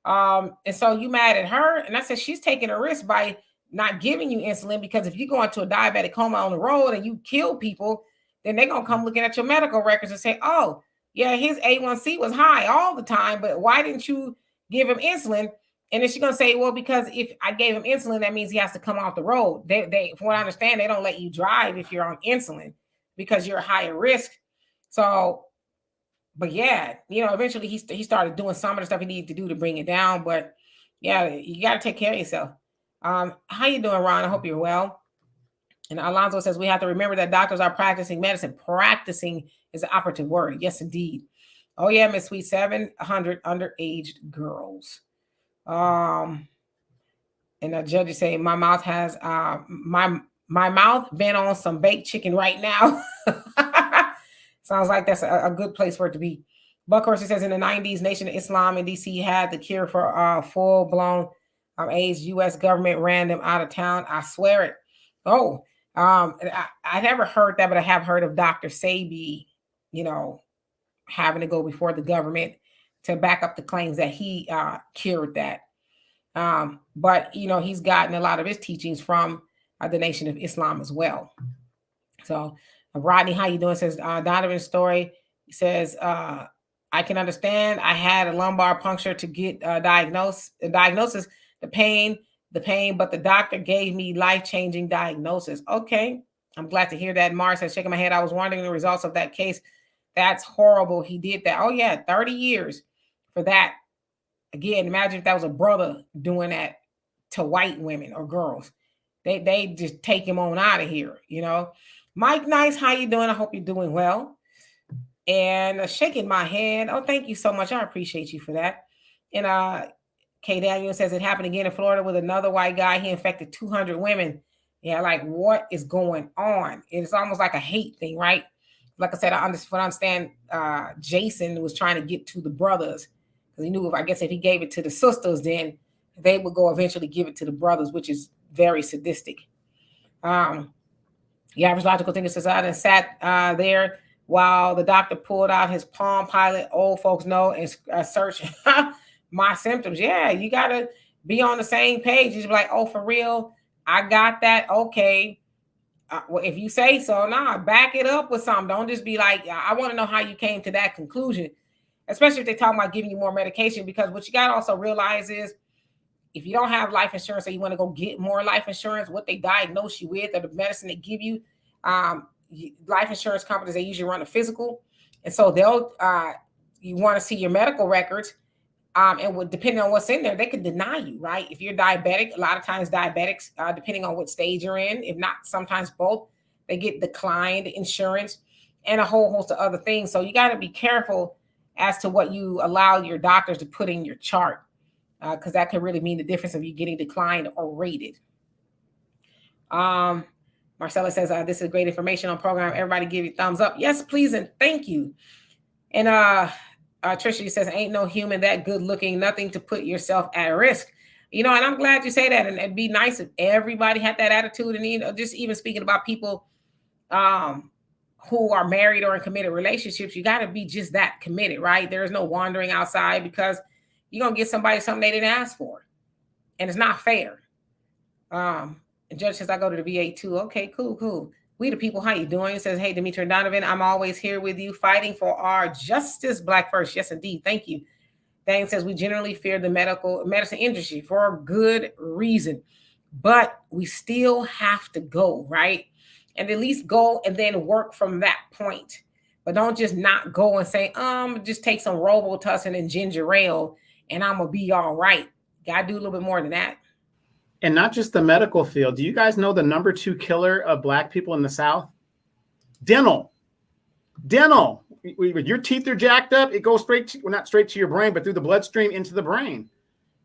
And so you mad at her. And I said, she's taking a risk by not giving you insulin, because if you go into a diabetic coma on the road and you kill people, then they're going to come looking at your medical records and say, oh, yeah, his A1C was high all the time, but why didn't you give him insulin? And then she's going to say, well, because if I gave him insulin, that means he has to come off the road. They, from what I understand, they don't let you drive if you're on insulin because you're a higher risk. So, but yeah, eventually he started doing some of the stuff he needed to do to bring it down. But yeah, you got to take care of yourself. How you doing, Ron? I hope you're well. And Alonzo says, we have to remember that doctors are practicing medicine. Practicing is the operative word. Yes, indeed. Oh yeah, Miss Sweet, 700 underage girls. And the judge is saying, my mouth has my mouth been on some baked chicken right now. Sounds like that's a good place for it to be. Buckhorse says in the 90s, Nation of Islam in DC had the cure for full blown AIDS. U.S. government ran them out of town. I swear it. Oh, I never heard that, but I have heard of Dr. Sebi, you know, having to go before the government to back up the claims that he cured that. But you know, he's gotten a lot of his teachings from the Nation of Islam as well. So, Rodney, how you doing? Says Donovan's story. He says, I can understand. I had a lumbar puncture to get diagnosis, the pain, but the doctor gave me life-changing diagnosis. Okay, I'm glad to hear that. Mars says, shaking my head. I was wondering the results of that case. That's horrible. He did that. Oh yeah, 30 years for that. Again, imagine if that was a brother doing that to white women or girls. They just take him on out of here, you know. Mike Nice, how you doing? I hope you're doing well. And shaking my head. Oh, thank you so much. I appreciate you for that. And Kay Daniel says it happened again in Florida with another white guy. He infected 200 women. Yeah, like what is going on? It's almost like a hate thing, right? Like I said, I understand Jason was trying to get to the brothers because he knew if I guess if he gave it to the sisters, then they would go eventually give it to the brothers, which is very sadistic. The average logical thinker says I sat there while the doctor pulled out his Palm Pilot, old folks know, and search my symptoms. Yeah, you gotta be on the same page. You just be like, oh, for real, I got that. Okay. Well, if you say so, nah, back it up with something. Don't just be like, I want to know how you came to that conclusion, especially if they talk about giving you more medication, because what you got to also realize is if you don't have life insurance or you want to go get more life insurance, what they diagnose you with or the medicine they give you, life insurance companies, they usually run a physical. And so they'll, you want to see your medical records. And depending on what's in there, they can deny you, right? If you're diabetic, a lot of times diabetics, depending on what stage you're in, if not sometimes both, they get declined insurance and a whole host of other things. So you got to be careful as to what you allow your doctors to put in your chart, because that could really mean the difference of you getting declined or rated. Marcella says, this is great information on program. Everybody give you thumbs up. Yes, please, and thank you. And Trisha says, ain't no human that good looking, nothing to put yourself at risk. You know, and I'm glad you say that. And it'd be nice if everybody had that attitude. And, you know, just even speaking about people who are married or in committed relationships, you got to be just that committed, right? There is no wandering outside because you're going to get somebody something they didn't ask for. And it's not fair. The judge says, I go to the VA too. Okay, cool. We the people, how you doing? It says, hey, Demetri and Donovan, I'm always here with you, fighting for our justice, Black first. Yes, indeed. Thank you. Dan says, we generally fear the medicine industry for a good reason, but we still have to go, right? And at least go and then work from that point. But don't just not go and say, just take some Robitussin and ginger ale and I'm going to be all right. Got to do a little bit more than that. And not just the medical field. Do you guys know the number 2 killer of Black people in the South? Dental. When your teeth are jacked up, it goes straight to, well, not straight to your brain, but through the bloodstream into the brain.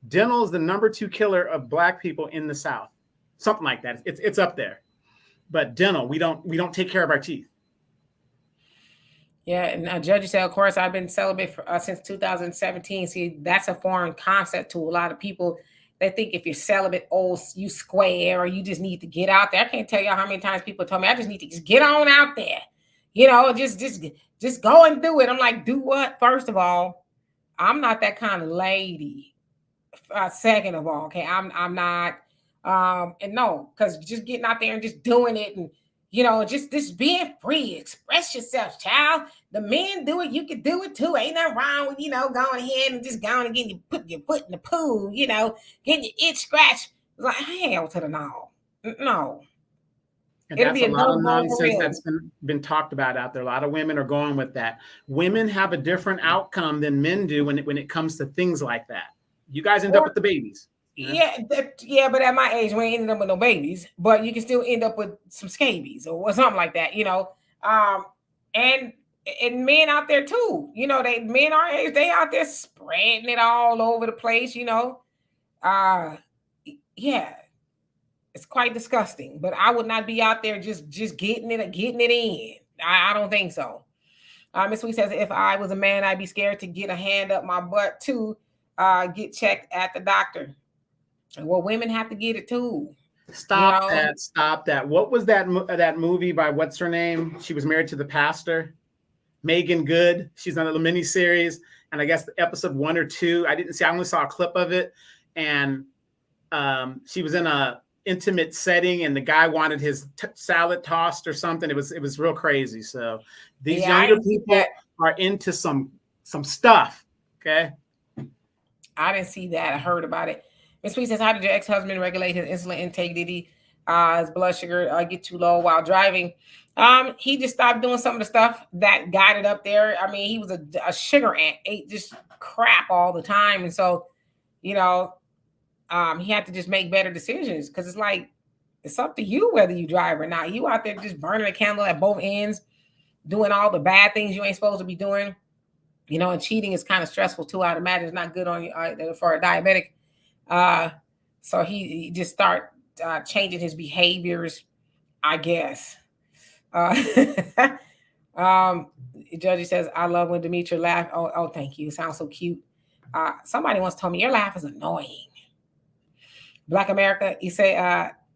Dental is the number 2 killer of Black people in the South. Something like that. It's up there. But dental, we don't take care of our teeth. Yeah, and Judge said, of course, I've been celibate since 2017. See, that's a foreign concept to a lot of people. They think if you're celibate, oh, you square, or you just need to get out there. I can't tell you how many times people told me, I just need to just get on out there. You know, just go and do it. I'm like, do what? First of all, I'm not that kind of lady. Second of all, okay, I'm not. And no, because just getting out there and just doing it and, you know, just being free, express yourself, child. The men do it, you can do it too. Ain't nothing wrong with, you know, going ahead and just going and getting you put your foot in the pool, you know, getting your itch scratched. It's like, hell to the no. No. And that's a lot of nonsense that's been talked about out there. A lot of women are going with that. Women have a different outcome than men do when it comes to things like that. You guys end up with the babies. Yeah, but at my age, we ain't ended up with no babies, but you can still end up with some scabies or something like that, you know. And men out there too, you know, men our age, they out there spreading it all over the place, you know. yeah, it's quite disgusting. But I would not be out there just getting it in. I don't think so. Miss Sweet says, if I was a man, I'd be scared to get a hand up my butt to get checked at the doctor. Well, women have to get it too. You Stop know, that! Stop that! What was that movie by what's her name? She was married to the pastor, Megan Good. She's on a mini series, and I guess episode 1 or 2. I didn't see. I only saw a clip of it, and she was in a intimate setting, and the guy wanted his salad tossed or something. It was real crazy. So these yeah, I younger didn't see that. people are into some stuff. Okay. I didn't see that. I heard about it. Miss Sweet says, how did your ex-husband regulate his insulin intake? Did he his blood sugar get too low while driving? He just stopped doing some of the stuff that got it up there. I mean, he was a sugar ant, ate just crap all the time. And so, you know, he had to just make better decisions because it's like, it's up to you whether you drive or not. You out there just burning a candle at both ends, doing all the bad things you ain't supposed to be doing. You know, and cheating is kind of stressful too. I'd imagine it's not good on you for a diabetic. Uh, so he just start changing his behaviors, I guess. Uh, um, Judge says, I love when Demetra laugh. Oh, thank you. It sounds so cute. Somebody once told me your laugh is annoying. Black America, you say,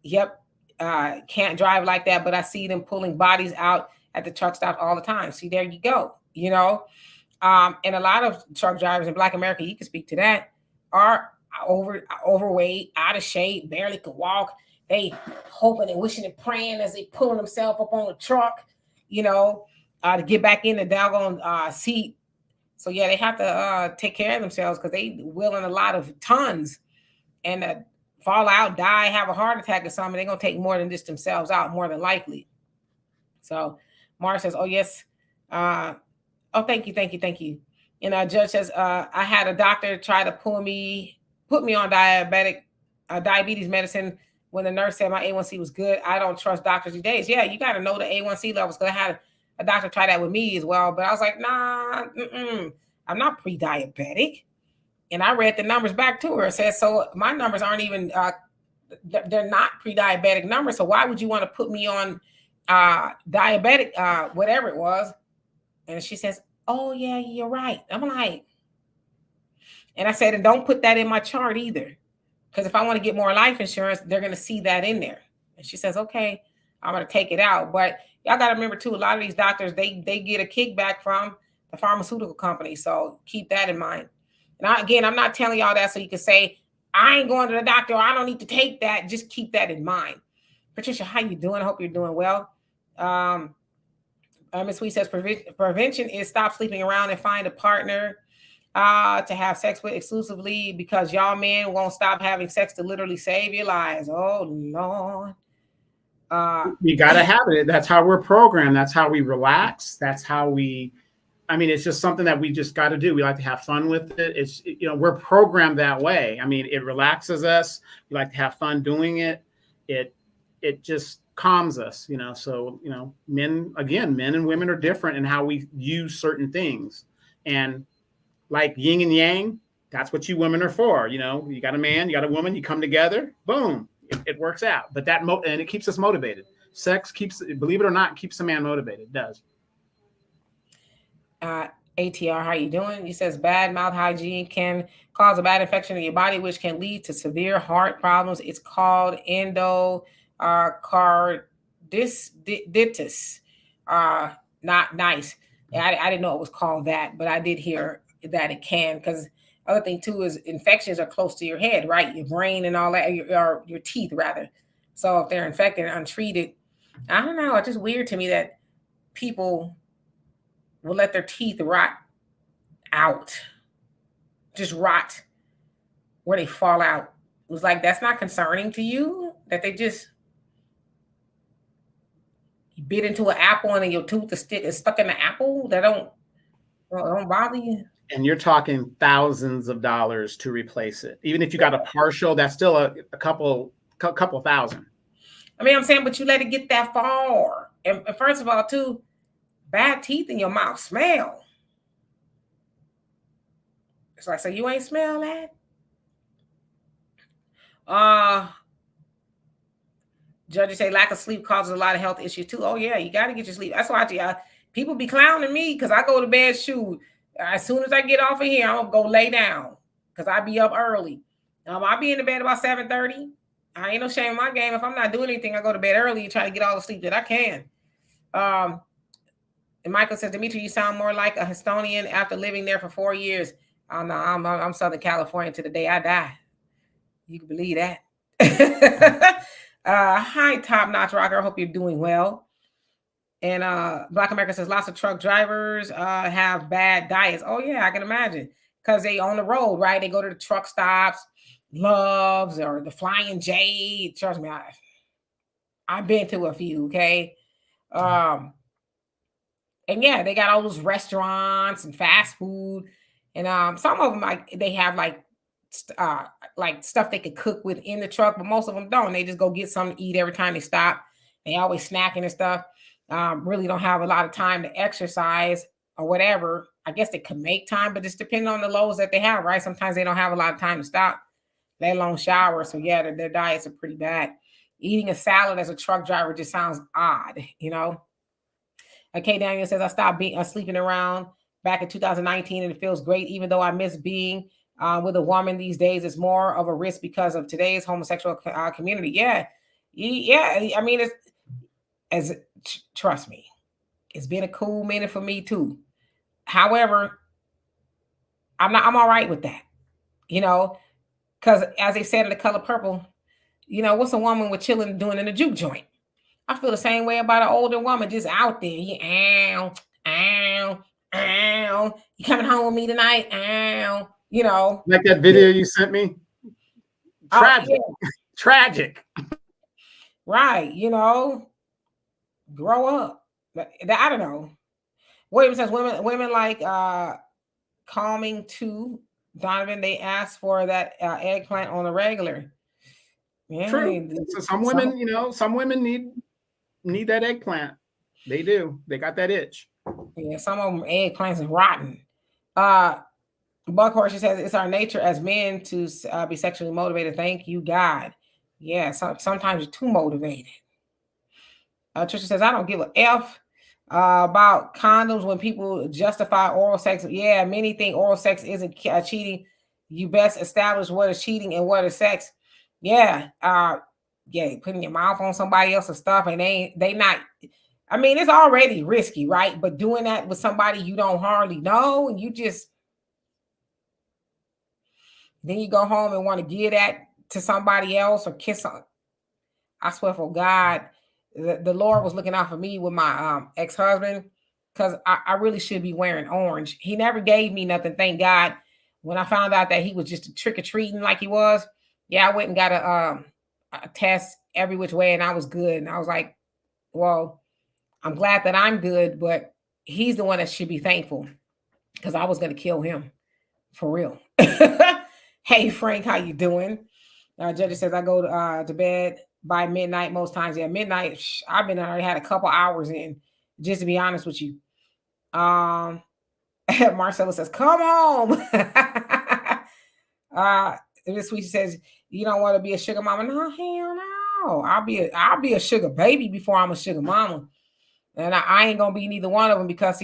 yep, can't drive like that, but I see them pulling bodies out at the truck stop all the time. See, there you go. You know, and a lot of truck drivers in Black America, you can speak to that, are overweight, out of shape, barely can walk. They hoping and wishing and praying as they pulling themselves up on the truck, you know, to get back in the doggone seat. So yeah, they have to take care of themselves because they willing a lot of tons and fall out, die, have a heart attack or something. They're gonna take more than just themselves out, more than likely. So Mara says, "Oh yes, oh, thank you, thank you, thank you." And Judge says, I had a doctor try to put me on diabetes medicine when the nurse said my A1C was good. I don't trust doctors these days. Yeah, you got to know the A1C levels because I had a doctor try that with me as well. But I was like, nah, I'm not pre-diabetic. And I read the numbers back to her. It says, so my numbers aren't even, they're not pre-diabetic numbers. So why would you want to put me on diabetic, whatever it was? And she says, oh, yeah, you're right. I'm like, and I said, and don't put that in my chart either. Because if I want to get more life insurance, they're going to see that in there. And she says, okay, I'm going to take it out. But y'all got to remember, too, a lot of these doctors, they get a kickback from the pharmaceutical company. So keep that in mind. And again, I'm not telling y'all that so you can say, I ain't going to the doctor, or I don't need to take that. Just keep that in mind. Patricia, how you doing? I hope you're doing well. Ms. Sweet says prevention is stop sleeping around and find a partner to have sex with exclusively because y'all men won't stop having sex to literally save your lives. Oh, Lord. You got to have it. That's how we're programmed. That's how we relax. That's how it's just something that we just got to do. We like to have fun with it. It's, we're programmed that way. I mean, it relaxes us. We like to have fun doing it. It just calms us, so, men and women are different in how we use certain things. And like yin and yang, that's what you women are for. You got a man, you got a woman, you come together, boom, it works out. But and it keeps us motivated. Sex believe it or not, keeps a man motivated. It does. ATR, how you doing? He says bad mouth hygiene can cause a bad infection in your body, which can lead to severe heart problems. It's called endocarditis. Not nice. I didn't know it was called that, but I did hear that it can. Because other thing too is infections are close to your head, right? Your brain and all that, your teeth rather. So if they're infected and untreated, I don't know. It's just weird to me that people will let their teeth rot out, just rot where they fall out. It was like, that's not concerning to you that they just bit into an apple and then your tooth is stuck in the apple. That don't bother you. And you're talking thousands of dollars to replace it. Even if you got a partial, that's still a couple thousand. I mean, I'm saying, but you let it get that far. And first of all, too, bad teeth in your mouth smell. It's like, so you ain't smell that? Uh, Judges say lack of sleep causes a lot of health issues too. Oh yeah, you got to get your sleep. That's why people be clowning me because I go to bed. Shoot, as soon as I get off of here, I'm gonna go lay down because I be up early. I be in the bed about 7:30. I ain't no shame in my game. If I'm not doing anything, I go to bed early and try to get all the sleep that I can. Um, and Michael says, Dimitri, you sound more like a Estonian after living there for 4 years. Oh no, I'm Southern California to the day I die. You can believe that. Hi, top notch rocker. I hope you're doing well. And Black America says lots of truck drivers have bad diets. Oh yeah, I can imagine because they on the road, right? They go to the truck stops, Loves or the Flying J. Trust me, I've been to a few. Okay, um, and yeah, they got all those restaurants and fast food, and some of them they have like stuff they could cook within the truck, but most of them don't. They just go get something to eat every time they stop. They always snacking and stuff. Really don't have a lot of time to exercise or whatever. I guess they could make time, but it's depending on the loads that they have, right? Sometimes they don't have a lot of time to stop, let alone shower. So yeah, their diets are pretty bad. Eating a salad as a truck driver just sounds odd. Okay, Daniel says I stopped sleeping around back in 2019, and it feels great, even though I miss being with a woman these days. It's more of a risk because of today's homosexual community. Yeah, yeah. I mean, trust me, it's been a cool minute for me too. However, I'm all right with that. You know, because as they said in The Color Purple, what's a woman with chilling doing in a juke joint? I feel the same way about an older woman just out there. Ow, ow, ow. You coming home with me tonight? Ow. Like that Yeah. video you sent me. Oh, Tragic. yeah. Tragic. Right. Grow up. I don't know. William says women like calming too. Donovan, they ask for that eggplant on a regular. Yeah. True. So some women need that eggplant. They do. They got that itch. Yeah, some of them eggplants are rotten. Uh Buckhorse says it's our nature as men to be sexually motivated. Thank you, God. Yeah, sometimes you're too motivated. Trisha says I don't give a f about condoms when people justify oral sex. Yeah, many think oral sex isn't cheating. You best establish what is cheating and what is sex. Yeah, yeah, putting your mouth on somebody else's stuff and they not. I mean, it's already risky, right? But doing that with somebody you don't hardly know, and you just then you go home and want to give that to somebody else or kiss them. I swear for God, the Lord was looking out for me with my ex-husband because I really should be wearing orange. He never gave me nothing, thank God. When I found out that he was just trick-or-treating like he was, yeah, I went and got a test every which way and I was good. And I was like, well, I'm glad that I'm good, but he's the one that should be thankful because I was going to kill him for real. Hey, Frank, how you doing? Judge says I go to bed by midnight most times. Yeah, midnight. I've been already had a couple hours in. Just to be honest with you. Marcella says, "Come home." This sweet says, "You don't want to be a sugar mama." No, hell no. I'll be a sugar baby before I'm a sugar mama, and I ain't gonna be neither one of them because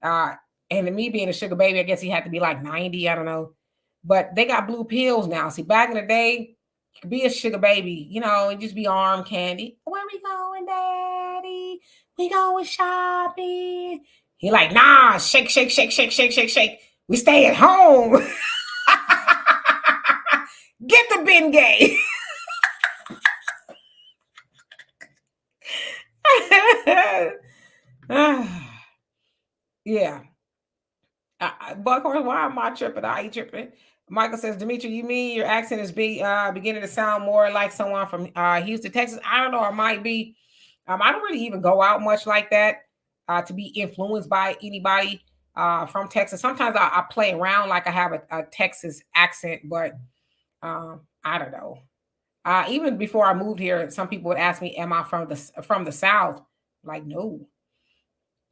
and me being a sugar baby, I guess he had to be like 90. I don't know, but they got blue pills now. See, back in the day, you could be a sugar baby, and just be arm candy. Where we going, daddy? We going shopping. He like, nah, shake, shake, shake, shake, shake, shake, shake. We stay at home. Get the Bengay. Yeah. Buckhorn, why am I tripping? I ain't tripping. Michael says, Dimitri, you mean your accent is beginning to sound more like someone from Houston, Texas? I don't know. It might be. I don't really even go out much like that to be influenced by anybody from Texas. Sometimes I play around like I have a Texas accent, but I don't know. Even before I moved here, some people would ask me, "Am I from the South?" Like, no.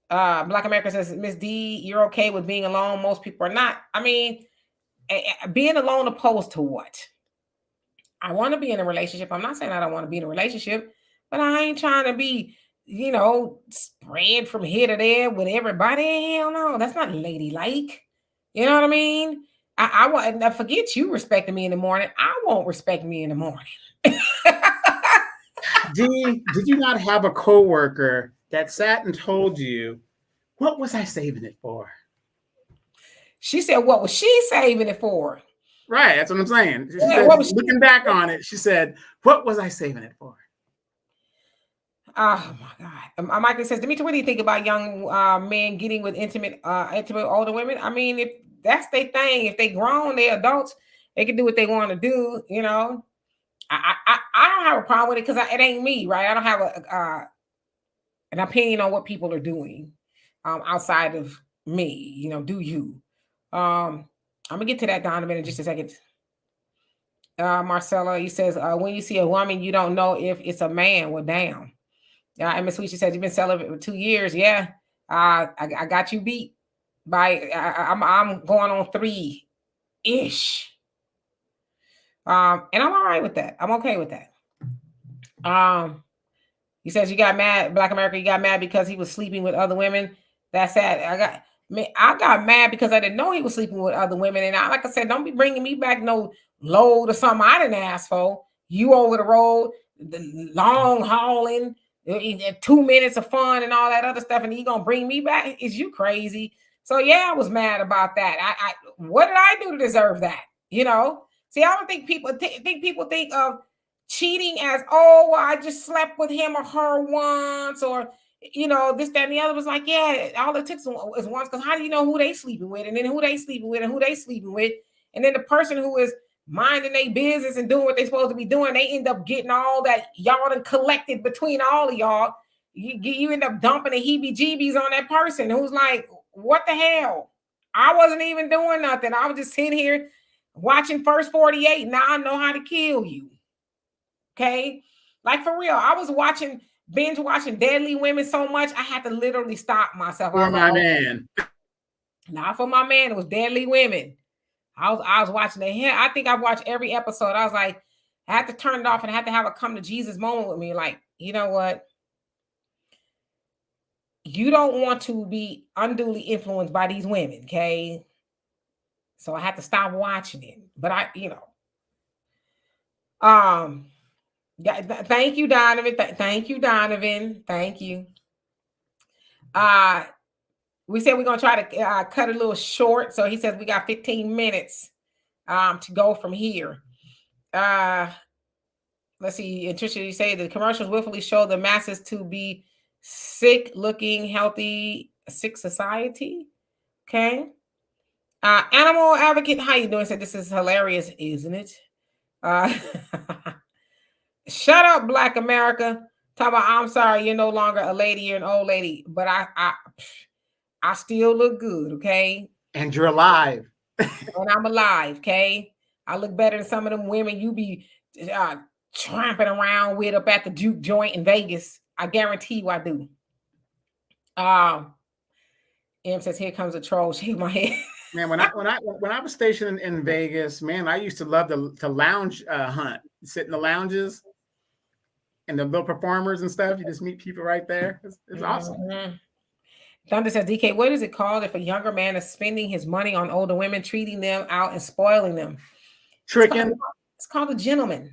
Black America says, Miss D, you're okay with being alone. Most people are not. I mean, being alone opposed to what? I want to be in a relationship. I'm not saying I don't want to be in a relationship, but I ain't trying to be, spread from here to there with everybody. Hell no, that's not ladylike. You know what I mean? I want now forget you respecting me in the morning. I won't respect me in the morning. D, did you not have a coworker that sat and told you, what was I saving it for? She said, what was she saving it for? Right, that's what I'm saying. She Yeah, said, what was she? looking back on it, she said, what was I saving it for? Oh my God. Michael says, Demetra, what do you think about young men getting with intimate older women? I mean, if that's their thing, if they grown, they adults, they can do what they want to do. I don't have a problem with it because it ain't me, right? I don't have an opinion on what people are doing outside of me. Do you? I'm gonna get to that, Donovan, in just a second. Marcella, he says, when you see a woman, you don't know if it's a man. Well, damn. And Miss Sweet, she says, you've been celibate for 2 years. Yeah. I got you beat by, I'm going on 3-ish. And I'm all right with that. I'm okay with that. He says, you got mad, Black America, you got mad because he was sleeping with other women. That's sad. I got mad because I didn't know he was sleeping with other women. And like I said, don't be bringing me back no load or something I didn't ask for. You over the road, the long hauling, 2 minutes of fun and all that other stuff, and you gonna bring me back? Is you crazy? So yeah, I was mad about that. I what did I do to deserve that? See, I don't think people think of cheating as, oh, well, I just slept with him or her once, or this, that, and the other. Was like, yeah, all it took is once, because how do you know who they sleeping with, and then who they sleeping with, and who they sleeping with, and then the person who is minding their business and doing what they're supposed to be doing, they end up getting all that y'all done collected between all of y'all. You end up dumping the heebie-jeebies on that person who's like, what the hell? I wasn't even doing nothing. I was just sitting here watching First 48. Now I know how to kill you. Okay? Like, for real, I was binge watching Deadly Women so much, I had to literally stop myself. For my man. Not for my man. It was Deadly Women. I was watching it. I think I watched every episode. I was like, I had to turn it off and I had to have a come to Jesus moment with me. Like, you know what? You don't want to be unduly influenced by these women, okay? So I had to stop watching it. But thank you, Donovan. Thank you, Donovan. Thank you. We said we're gonna try to cut a little short. So he says we got 15 minutes to go from here. Let's see. And Trisha, you say the commercials willfully show the masses to be sick looking, healthy, sick society. Okay. Animal advocate, how you doing? Said this is hilarious, isn't it? Shut up, Black America. Talk about, I'm sorry, you're no longer a lady, you're an old lady, but I still look good, okay? And you're alive. And I'm alive, okay? I look better than some of them women you be tramping around with up at the juke joint in Vegas. I guarantee you I do. M says, here comes a troll. Shake my head. Man, when I was stationed in Vegas, man, I used to love to lounge hunt, sit in the lounges and the little performers and stuff. You just meet people right there. It's awesome. Mm-hmm. Thunder says, DK, what is it called if a younger man is spending his money on older women, treating them out and spoiling them? Tricking. It's called a gentleman.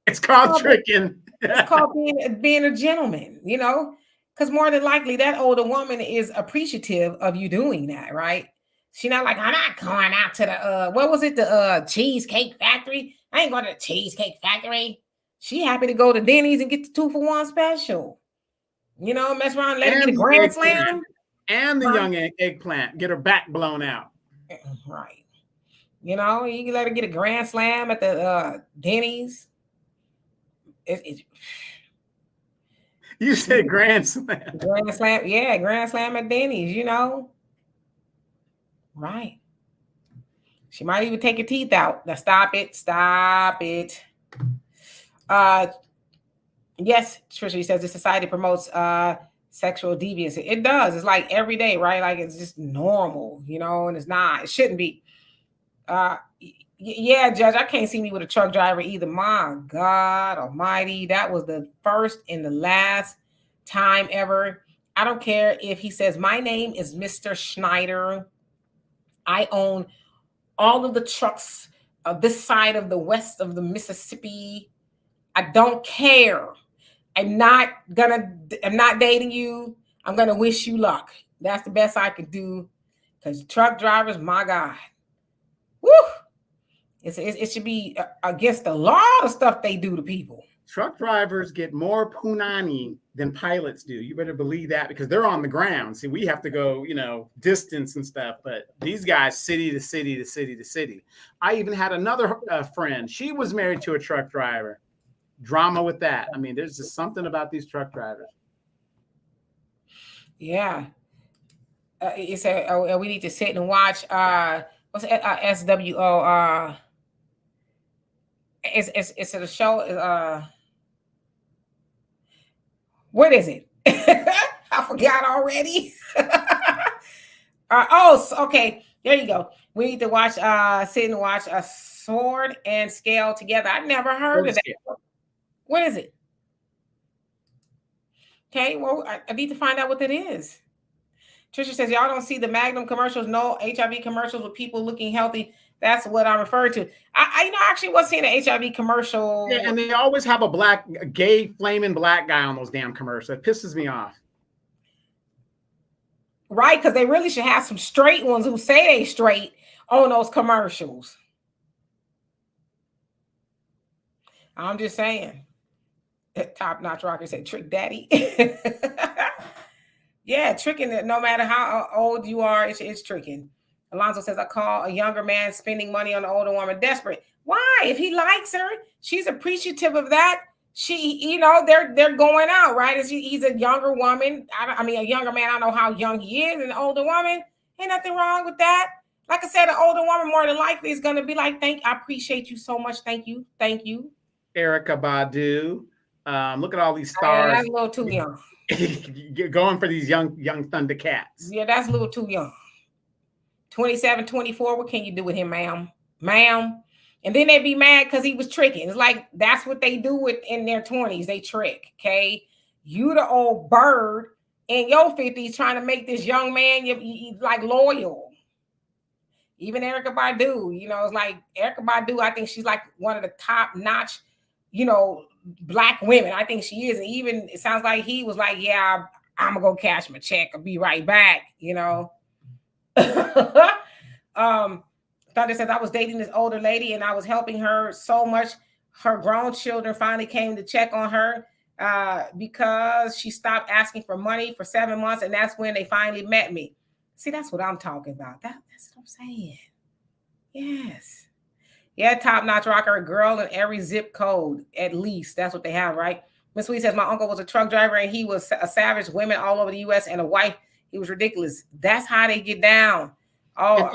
It's called tricking. It's called being a gentleman, because more than likely that older woman is appreciative of you doing that, right? She's not like, I'm not going out to the what was it, the Cheesecake Factory? I ain't going to the Cheesecake Factory. She happy to go to Denny's and get the 2-for-1 special. Mess around and let her get a grand slam. And the young eggplant, get her back blown out. Right. You can let her get a grand slam at the Denny's. You said grand slam. Grand slam, yeah, grand slam at Denny's, Right. She might even take your teeth out. Now stop it. Yes, Trisha says the society promotes sexual deviance. It does. It's like every day, right? Like it's just normal, and it's not. It shouldn't be. Yeah, Judge, I can't see me with a truck driver either. My God Almighty, that was the first and the last time ever. I don't care if he says my name is Mr. Schneider. I own all of the trucks of this side of the west of the Mississippi. I don't care. I'm not I'm not dating you. I'm gonna wish you luck. That's the best I could do. Because truck drivers, my God. Woo! It should be against the law of stuff they do to people. Truck drivers get more punani than pilots do. You better believe that, because they're on the ground. See, we have to go, distance and stuff. But these guys, city to city to city to city. I even had another friend. She was married to a truck driver. Drama with that. I mean, there's just something about these truck drivers. Yeah. You said we need to sit and watch. What's SWO? It's a show. What is it? I forgot already. Okay. There you go. We need to watch. Sit and watch a Sword and Scale together. I never heard of that. What is it? Okay. Well, I need to find out what that is. Trisha says, y'all don't see the Magnum commercials, no HIV commercials with people looking healthy. That's what I referred to. I actually was seeing an HIV commercial. Yeah, and they always have a gay, flaming black guy on those damn commercials. It pisses me off. Right, because they really should have some straight ones who say they straight on those commercials. I'm just saying. Top Notch Rocker said, trick daddy. Yeah, tricking it. No matter how old you are, it's tricking. Alonzo says, I call a younger man spending money on an older woman desperate. Why? If he likes her, she's appreciative of that. She, they're going out, right? He's a younger woman. I mean, a younger man. I don't know how young he is. An older woman, ain't nothing wrong with that. Like I said, an older woman more than likely is going to be like, I appreciate you so much. Thank you. Thank you. Erykah Badu. Look at all these stars. That's a little too young. Going for these young Thundercats. Yeah, that's a little too young. 27, 24. What can you do with him, ma'am? And then they'd be mad because he was tricking. It's like that's what they do in their 20s. They trick. Okay, you the old bird in your 50s trying to make this young man you like loyal. Even Erykah Badu, it's like Erykah Badu. I think she's like one of the top notch, Black women. I think she is. And even it sounds like he was like, yeah, I'm gonna go cash my check. I'll be right back. Thunder says, I was dating this older lady and I was helping her so much. Her grown children finally came to check on her because she stopped asking for money for 7 months. And that's when they finally met me. See, that's what I'm talking about. That's what I'm saying. Yes. Yeah, Top Notch Rocker, a girl in every zip code, at least. That's what they have, right? Miss Sweet says, my uncle was a truck driver and he was a savage. Women all over the U.S. and a wife. He was ridiculous. That's how they get down. Oh,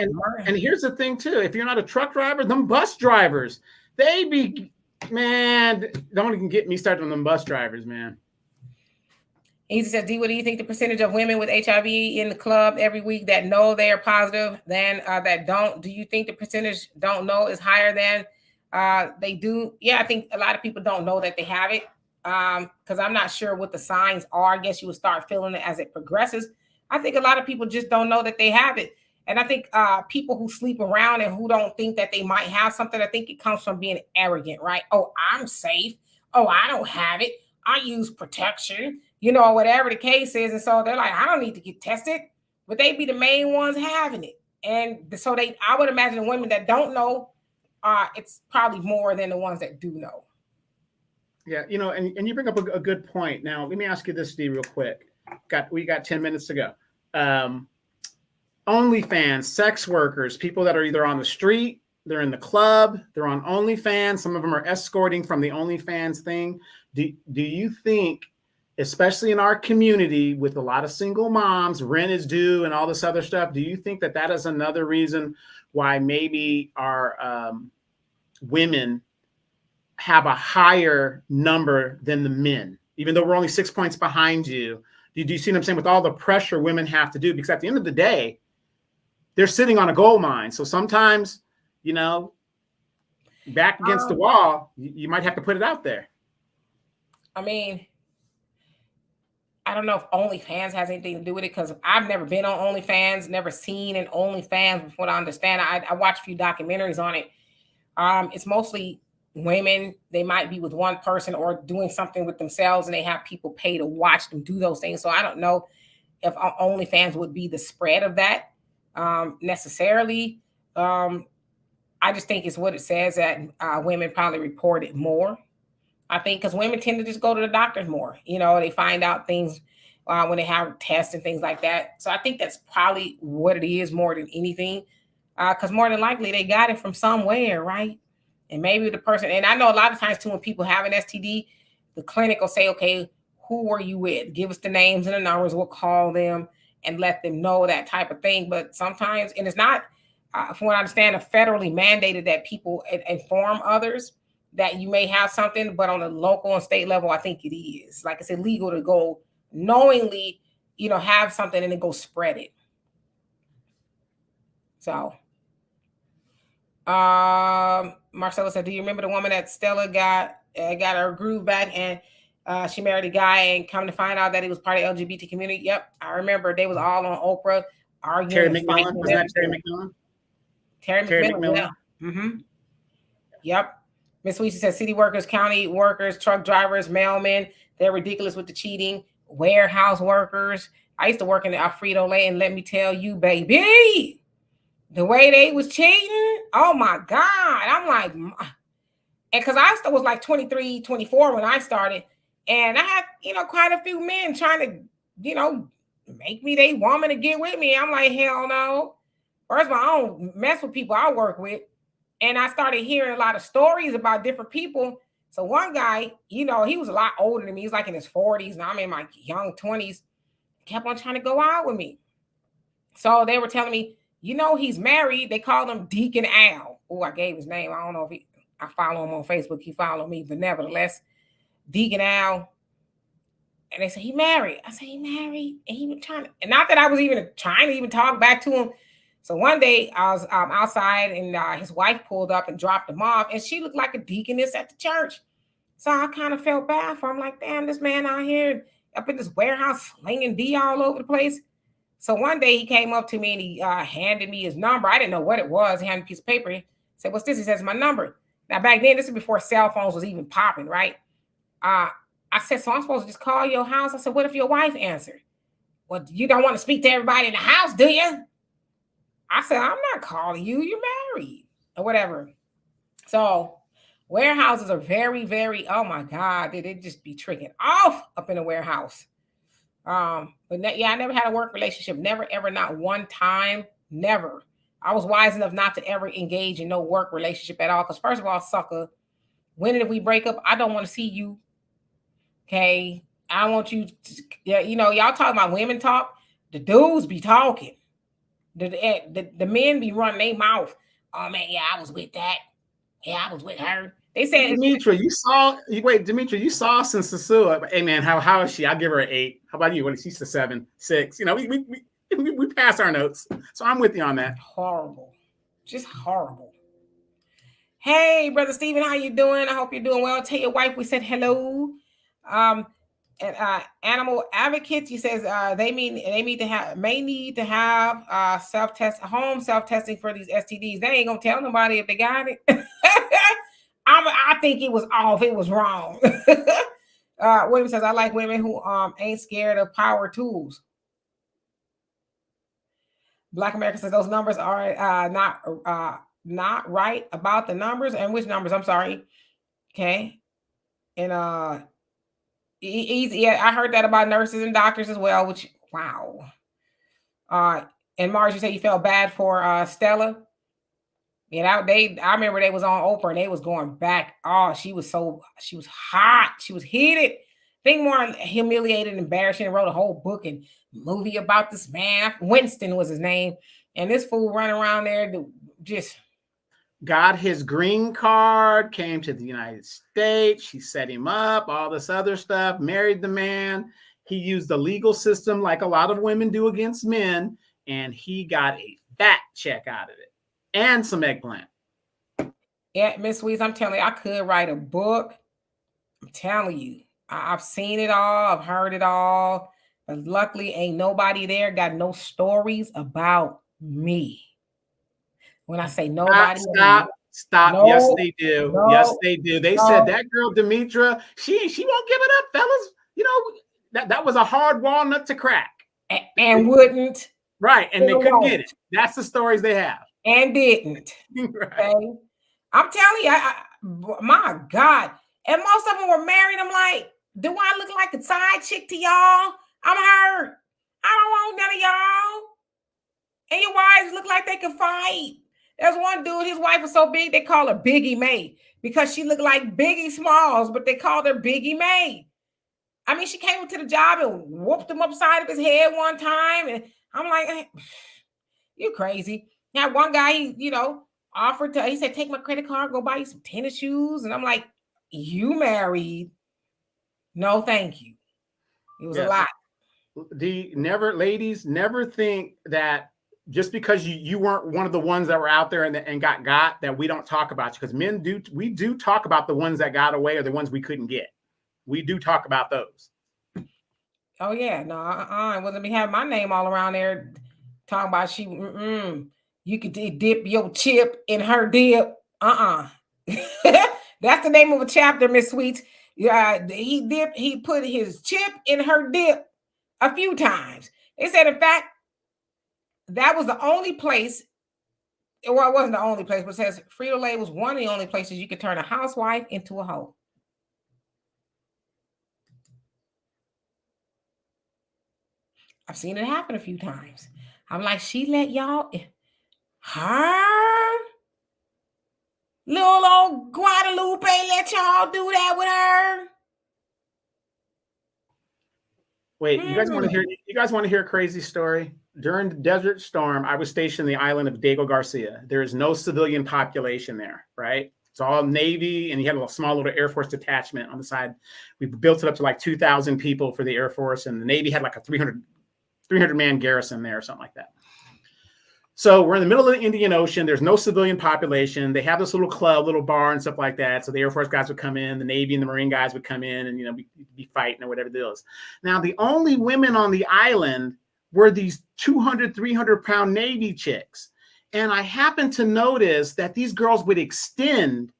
and here's the thing, too. If you're not a truck driver, them bus drivers, don't even get me started on them bus drivers, man. Easy says, D, what do you think the percentage of women with HIV in the club every week that know they are positive than that don't? Do you think the percentage don't know is higher than they do? Yeah, I think a lot of people don't know that they have it because I'm not sure what the signs are. I guess you would start feeling it as it progresses. I think a lot of people just don't know that they have it. And I think people who sleep around and who don't think that they might have something, I think it comes from being arrogant, right? Oh, I'm safe. Oh, I don't have it. I use protection, whatever the case is. And so they're like, I don't need to get tested, but they be the main ones having it. And so I would imagine the women that don't know, it's probably more than the ones that do know. Yeah, and you bring up a good point. Now, let me ask you this, Steve, real quick. We got 10 minutes to go. OnlyFans, sex workers, people that are either on the street, they're in the club, they're on OnlyFans. Some of them are escorting from the OnlyFans thing. Do you think, especially in our community with a lot of single moms, rent is due and all this other stuff, do you think that is another reason why maybe our women have a higher number than the men, even though we're only 6 points behind you? Do you see what I'm saying? With all the pressure women have to do, because at the end of the day, they're sitting on a gold mine. So sometimes, back against the wall, you might have to put it out there. I mean, I don't know if OnlyFans has anything to do with it because I've never been on OnlyFans, never seen an OnlyFans before. I understand. I watched a few documentaries on it. It's mostly women. They might be with one person or doing something with themselves, and they have people pay to watch them do those things. So I don't know if OnlyFans would be the spread of that necessarily. I just think it's what it says that women probably report it more. I think because women tend to just go to the doctors more. You know, they find out things when they have tests and things like that. So I think that's probably what it is more than anything. Because more than likely they got it from somewhere, right? And maybe the person, and I know a lot of times too, when people have an STD, the clinic will say, okay, who were you with? Give us the names and the numbers. We'll call them and let them know that type of thing. But sometimes, and it's not, from what I understand, federally mandated that people inform others that you may have something, but on a local and state level, I think it is. Like it's illegal to go knowingly, you know, have something and then go spread it. So, Marcella said, "Do you remember the woman that Stella got her groove back and she married a guy and come to find out that he was part of the LGBT community?" Yep, I remember they was all on Oprah arguing. Terry and McMillan, fighting. wasn't that Terry McMillan? Terry McMillan. Yeah. Mm-hmm. Yep. Miss Weesey says city workers, county workers, truck drivers, mailmen, they're ridiculous with the cheating. Warehouse workers. I used to work in the Alfredo Lane, and let me tell you, baby, the way they was cheating, oh my God. I'm like, and because I was like 23, 24 when I started, and I had, you know, quite a few men trying to, you know, make me they woman to get with me. I'm like, hell no. First of all, I don't mess with people I work with. And I started hearing a lot of stories about different people. So one guy, you know, he was a lot older than me. He's like in his 40s, and I'm in my young 20s. Kept on trying to go out with me. So they were telling me, you know, he's married. They called him Deacon Al. Oh, I gave his name. I don't know if I follow him on Facebook. He followed me, but nevertheless, Deacon Al. And they said he married. I said he married, and he was trying to, and not that I was even trying to even talk back to him. So one day I was outside, and his wife pulled up and dropped him off, and she looked like a deaconess at the church. So I kind of felt bad for him, like, damn, this man out here up in this warehouse slinging D all over the place. So one day he came up to me and he handed me his number. I didn't know what it was. He handed me a piece of paper. He said, "What's this?" He says, "My number." Now back then, this is before cell phones was even popping, right? I said, "So I'm supposed to just call your house?" I said, "What if your wife answered?" "Well, you don't want to speak to everybody in the house, do you?" I said, "I'm not calling you. You're married," or whatever. So warehouses are very, very, oh my God, they just be tricking off up in a warehouse. But yeah, I never had a work relationship. Never, ever, not one time. Never. I was wise enough not to ever engage in no work relationship at all. Because first of all, sucker, when did we break up? I don't want to see you. Okay. I want you to, yeah, you know, y'all talking about women talk. The dudes be talking. The men be running their mouth. "Oh man, yeah, I was with that. Yeah, I was with her." They said, Demetri, Demetri, you saw since Sasua. Hey man, how is she? I'll give her an 8. How about you? What is she? A 7, 6? You know, we pass our notes. So I'm with you on that. Horrible. Just horrible. Hey, Brother Stephen, how you doing? I hope you're doing well. Tell your wife we said hello. And animal advocates, he says they may need to have home self testing for these STDs. They ain't gonna tell nobody if they got it. I think it was off. It was wrong. William says, "I like women who ain't scared of power tools." Black America says those numbers are not right about the numbers. And which numbers? I'm sorry. Okay. And yeah, I heard that about nurses and doctors as well, which wow. And Marge, you say you felt bad for Stella. You know, I remember they was on Oprah and they was going back. Oh, she was hot. She was heated. I think more humiliated and embarrassing, and wrote a whole book and movie about this man. Winston was his name. And this fool running around there just got his green card, came to the United States. She set him up, all this other stuff, married the man. He used the legal system like a lot of women do against men, and he got a fat check out of it and some eggplant. Yeah, Miss Sweets, I'm telling you, I could write a book. I'm telling you, I've seen it all, I've heard it all, but luckily ain't nobody there got no stories about me. When I say Stop, nobody, I mean stop, stop. Yes, no, they do. Yes, no, they do. They said no, that girl Demetra, she won't give it up, fellas. You know, that was a hard walnut to crack. and wouldn't, Right, and they still couldn't get it. won't, That's the stories they have. and didn't. Right. Okay, I'm telling you, my God, and most of them were married. I'm like, do I look like a side chick to y'all? I'm hurt. I don't want none of y'all. And your wives look like they can fight. There's one dude, his wife was so big, they call her Biggie May because she looked like Biggie Smalls, but they called her Biggie May. I mean, she came into the job and whooped him upside of his head one time. And I'm like, you crazy. Now, one guy, offered to, he said, take my credit card, go buy you some tennis shoes. And I'm like, you married. No, thank you. It was a Yes. lot. Ladies, never think that just because you weren't one of the ones that were out there and got that we don't talk about you, because we do talk about the ones that got away or the ones we couldn't get. We do talk about those. Oh yeah, no, it wasn't me having my name all around there talking about you could dip your chip in her dip. That's the name of a chapter, Miss Sweets. Yeah, he put his chip in her dip a few times. They said, in fact, that was the only place. Well, it wasn't the only place, but it says Frito-Lay was one of the only places you could turn a housewife into a hoe. I've seen it happen a few times. I'm like, she let y'all, her little old Guadalupe let y'all do that with her. Wait, you guys want to hear? You guys want to hear a crazy story? During the Desert Storm, I was stationed in the island of Diego Garcia. There is no civilian population there, right? It's all Navy, and you had a small little Air Force detachment on the side. We built it up to like 2,000 people for the Air Force, and the Navy had like a 300 man garrison there or something like that. So we're in the middle of the Indian Ocean. There's no civilian population. They have this little club, little bar and stuff like that. So the Air Force guys would come in, the Navy and the Marine guys would come in and, be fighting or whatever it is. Now, the only women on the island were these 200, 300-pound Navy chicks. And I happened to notice that these girls would extend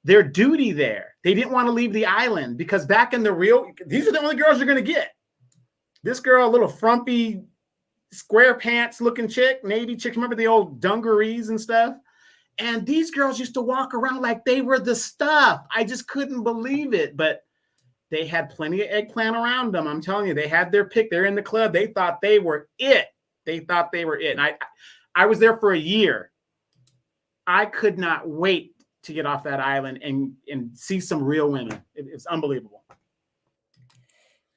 their duty there. They didn't want to leave the island because back in these are the only girls you're going to get. This girl, a little frumpy, square pants looking chick, Navy chicks. Remember the old dungarees and stuff? And these girls used to walk around like they were the stuff. I just couldn't believe it. But they had plenty of eggplant around them. I'm telling you, they had their pick. They're in the club. They thought they were it. And I was there for a year. I could not wait to get off that island and see some real women. It's unbelievable.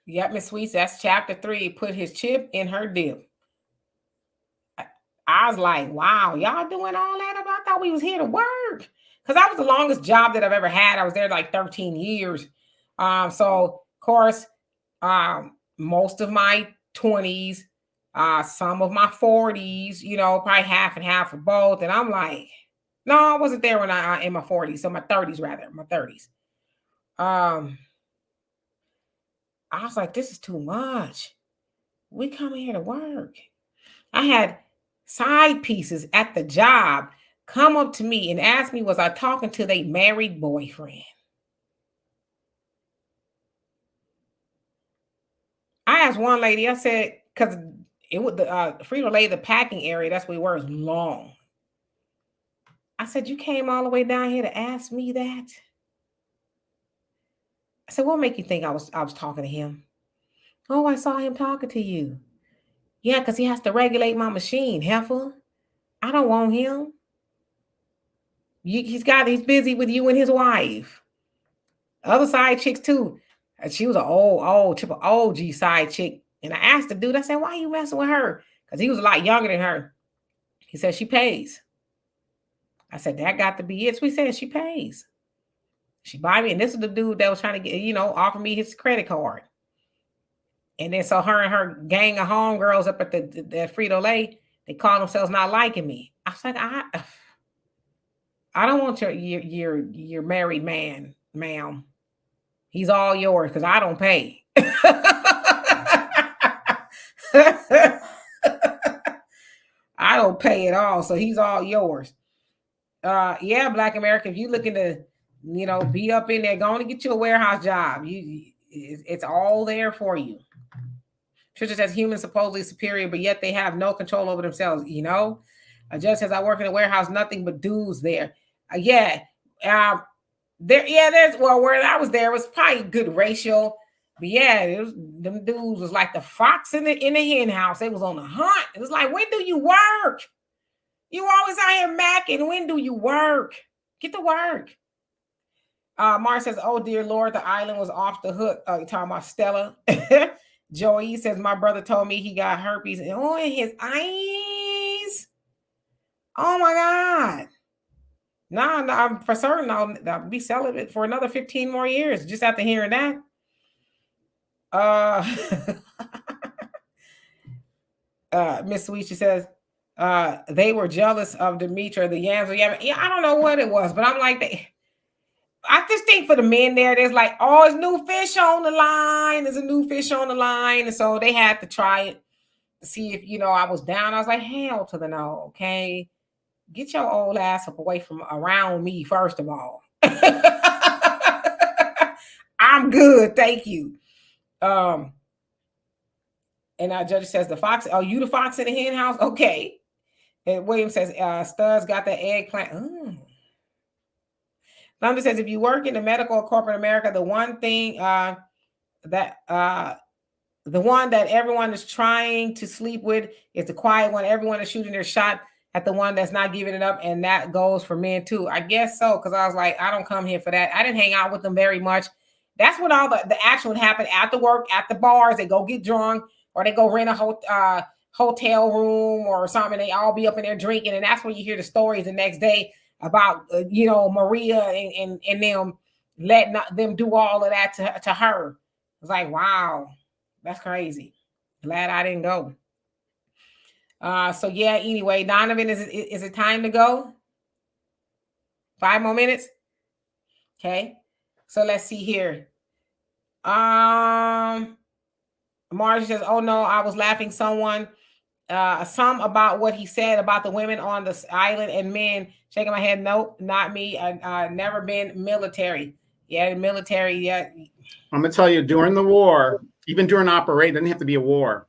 Yep, Miss Sweets, that's chapter 3. Put his chip in her dip. I was like, wow, y'all doing all that? I thought we was here to work. Because that was the longest job that I've ever had. I was there like 13 years. So of course, most of my 20s, some of my 40s, probably half and half of both. And I'm like, no, I wasn't there when I in my 40s, so my 30s rather, my 30s. I was like, this is too much. We come here to work. I had side pieces at the job come up to me and ask me, was I talking to their married boyfriend? I asked one lady, I said, because it was the Frito-Lay, the packing area, that's where we were, is long. I said, you came all the way down here to ask me that? I said, what make you think I was talking to him? Oh, I saw him talking to you. Yeah, because he has to regulate my machine, heifer. I don't want him. He's busy with you and his wife. Other side chicks too. She was an old, triple OG side chick. And I asked the dude, I said, why are you messing with her? Because he was a lot younger than her. He said, she pays. I said, that got to be it. So he said, she pays. She buy me. And this is the dude that was trying to get, offer me his credit card. And then so her and her gang of homegirls up at the Frito-Lay, they call themselves not liking me. I was like, I don't want your married man, ma'am. He's all yours because I don't pay. I don't pay at all, so he's all yours. Yeah, Black America, if you looking to, be up in there, go on and get you a warehouse job. It's all there for you. Trisha says humans supposedly superior, but yet they have no control over themselves. A judge says I work in a warehouse, nothing but dudes there. Yeah, there. Yeah, where I was there was probably good ratio, but yeah, them dudes was like the fox in the hen house. They was on the hunt. It was like, when do you work? You always out here macking. When do you work? Get to work. Mars says, oh, dear Lord, the island was off the hook. You're talking about Stella. Joey says, my brother told me he got herpes in his eyes. Oh, my God. No, I'm for certain I'll be celibate for another 15 more years just after hearing that. Miss Sweet, she says, they were jealous of Demetra, the yams. Yeah, I don't know what it was, but I'm like, I just think for the men there's like, oh, there's new fish on the line. There's a new fish on the line. And so they had to try it to see if, I was down. I was like, hell to the no, okay? Get your old ass up away from around me, first of all. I'm good, thank you. And our judge says the fox, oh, you the fox in the hen house? Okay. And William says, Studs got the eggplant. London says, if you work in the medical or corporate America, the one thing the one that everyone is trying to sleep with is the quiet one. Everyone is shooting their shot at the one that's not giving it up, and that goes for men too. I guess so, because I was like, I don't come here for that. I didn't hang out with them very much. That's when all the action would happen after work, at the bars. They go get drunk, or they go rent a hotel room or something. They all be up in there drinking, and that's when you hear the stories the next day about Maria and them letting them do all of that to her. It's like, wow, that's crazy. Glad I didn't go. So yeah, anyway, Donovan, is it time to go? 5 more minutes. Okay, so let's see here. Margie says, oh no, I was laughing some about what he said about the women on the island and men. Shaking my head, nope, not me. I never been military. Yeah, military. Yeah. I'm gonna tell you, during the war, even during operation, doesn't have to be a war.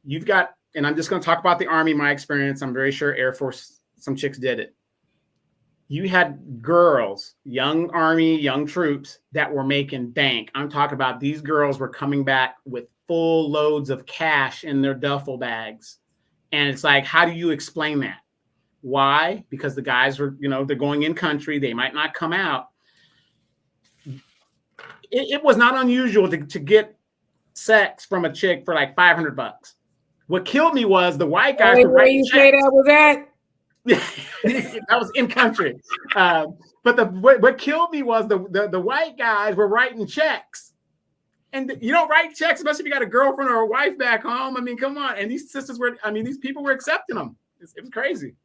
You've got, and I'm just gonna talk about the Army, my experience. I'm very sure Air Force, some chicks did it. You had girls, young Army, young troops that were making bank. I'm talking about these girls were coming back with full loads of cash in their duffel bags. And it's like, how do you explain that? Why? Because the guys were, they're going in country. They might not come out. It was not unusual to get sex from a chick for like $500. What killed me was the white guys were where you say that was at? That was in country. But what killed me was the white guys were writing checks. And you don't write checks, especially if you got a girlfriend or a wife back home. I mean, come on. And these these people were accepting them. It was crazy.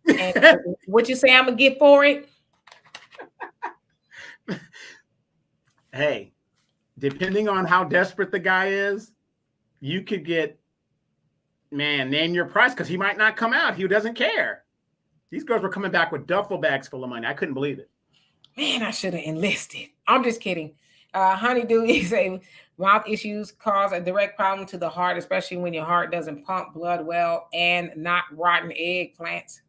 And what you say I'm going to get for it? Hey, depending on how desperate the guy is, you could get, name your price, because he might not come out. He doesn't care. These girls were coming back with duffel bags full of money. I couldn't believe it. Man, I should have enlisted. I'm just kidding. Honeydew, you say mouth issues cause a direct problem to the heart, especially when your heart doesn't pump blood well, and not rotten eggplants.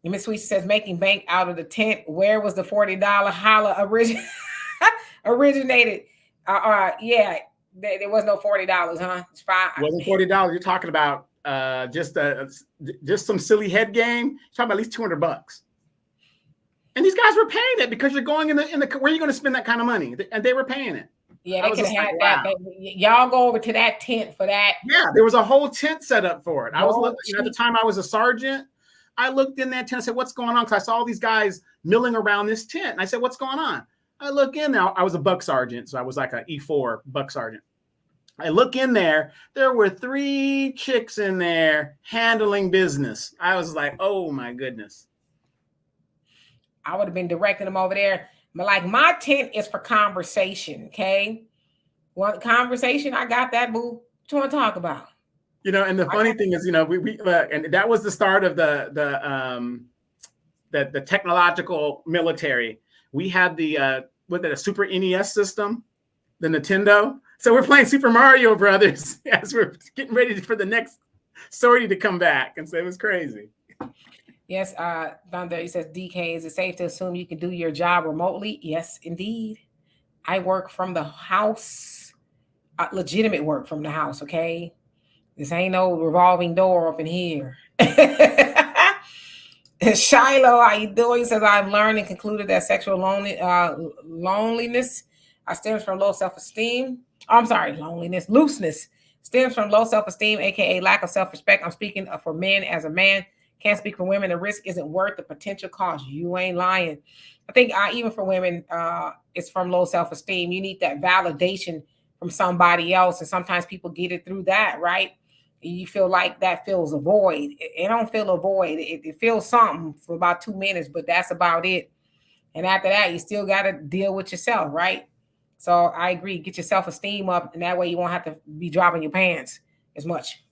Miss Sweet says making bank out of the tent. Where was the $40 holla originated? Yeah, there was no $40, huh? It's fine. It wasn't $40. You're talking about just some silly head game. You're talking about at least $200. And these guys were paying it because you're going in the where are you going to spend that kind of money? And they were paying it. Yeah, they could have had that. Wow. Y'all go over to that tent for that. Yeah, there was a whole tent set up for it. I was looking, at the time I was a sergeant. I looked in that tent and said, what's going on? Because I saw all these guys milling around this tent. And I said, what's going on? I look in there. I was a buck sergeant. So I was like an E4 buck sergeant. I look in there, there were 3 chicks in there handling business. I was like, oh my goodness. I would have been directing them over there. But like my tent is for conversation, okay? One conversation, I got that, boo. What you want to talk about? And the funny thing is, we and that was the start of the technological military. We had the a Super NES system, the Nintendo. So we're playing Super Mario Brothers as we're getting ready for the next sortie to come back, and so it was crazy. Yes, Thunder, he says, DK, is it safe to assume you can do your job remotely? Yes, indeed. I work from the house, legitimate work from the house, okay? This ain't no revolving door up in here. Shiloh, how you doing? He says, I've learned and concluded that sexual loneliness stems from low self-esteem. I'm sorry, loneliness, looseness stems from low self-esteem, aka lack of self-respect. I'm speaking for men as a man. Can't speak for women. The risk isn't worth the potential cost. You ain't lying. I think even for women, it's from low self-esteem. You need that validation from somebody else, and sometimes people get it through that, right? You feel like that fills a void. It don't fill a void. It fills something for about 2 minutes, but that's about it. And after that, you still got to deal with yourself, right? So I agree. Get your self-esteem up, and that way you won't have to be dropping your pants as much.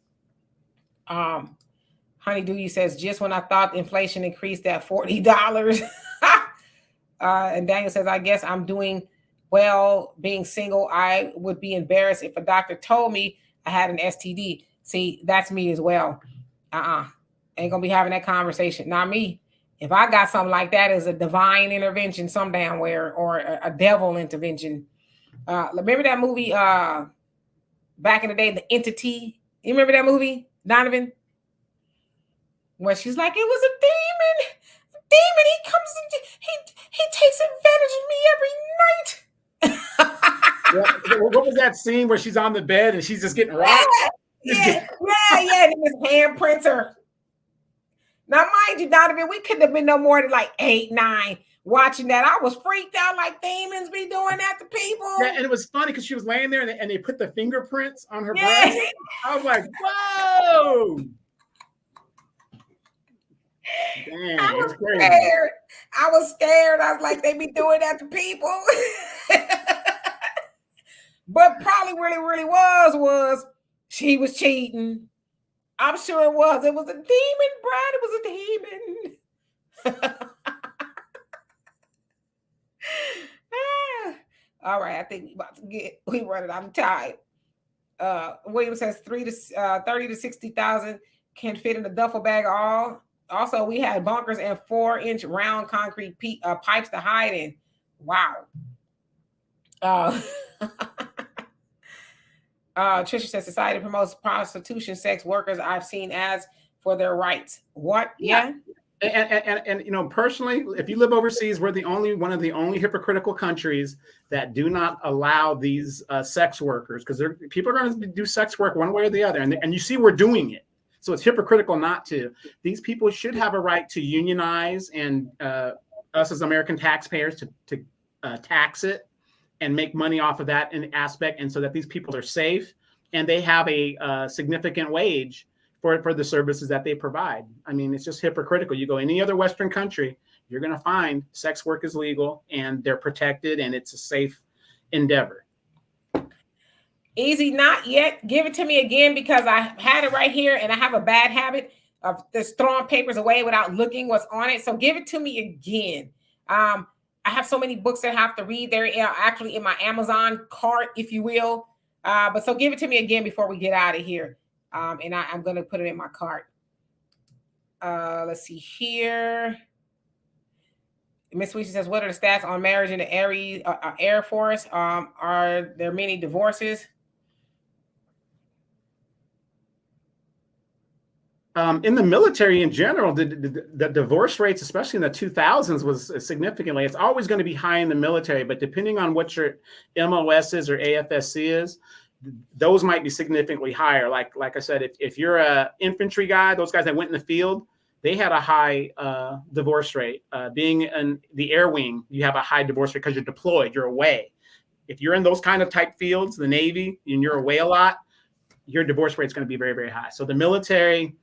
Honeydew says, just when I thought inflation increased at $40. And Daniel says, I guess I'm doing well being single. I would be embarrassed if a doctor told me I had an STD. See, that's me as well. Ain't gonna be having that conversation. Not me. If I got something like that, as a divine intervention some damn where, or a devil intervention. Remember that movie back in the day, The Entity? You remember that movie, Donovan? Where she's like, it was a demon. A demon, he comes and he takes advantage of me every night. What was that scene where she's on the bed and she's just getting rocked? Yeah. And his handprints her. Now, mind you, Donovan, we couldn't have been no more than like 8, 9 watching that. I was freaked out like demons be doing that to people. Yeah, and it was funny because she was laying there and they put the fingerprints on her breast. I was like, whoa. Damn, I was scared. I was like, they be doing that to people. But probably really was she was cheating. I'm sure it was. It was a demon, Brad. It was a demon. All right, I think we running out of time. William says 30 to 60,000 can fit in the duffel bag. Also, we had bunkers and 4-inch round concrete pipes to hide in. Wow. Trisha says society promotes prostitution, sex workers. I've seen ads for their rights. What? Yeah. And personally, if you live overseas, we're one of the only hypocritical countries that do not allow these sex workers, because people are going to do sex work one way or the other, and you see we're doing it. So it's hypocritical not to. These people should have a right to unionize, and us as American taxpayers to tax it and make money off of that in aspect, and so that these people are safe and they have a significant wage for the services that they provide. I mean, it's just hypocritical. You go any other Western country, you're going to find sex work is legal and they're protected and it's a safe endeavor. Easy, not yet. Give it to me again, because I had it right here and I have a bad habit of just throwing papers away without looking what's on it. So give it to me again. I have so many books that I have to read. They're actually in my Amazon cart, if you will. But so give it to me again before we get out of here. And I'm going to put it in my cart. Let's see here. Miss Sweetie says, what are the stats on marriage in the Air Force? Are there many divorces? In the military in general, the divorce rates, especially in the 2000s, was significantly. It's always going to be high in the military, but depending on what your MOS is or AFSC is, those might be significantly higher. Like I said, if you're a infantry guy, those guys that went in the field, they had a high divorce rate. Being in the air wing, you have a high divorce rate because you're deployed, you're away. if you're in those kind of type fields, the Navy, and you're away a lot, your divorce rate is going to be very, very high. So the military,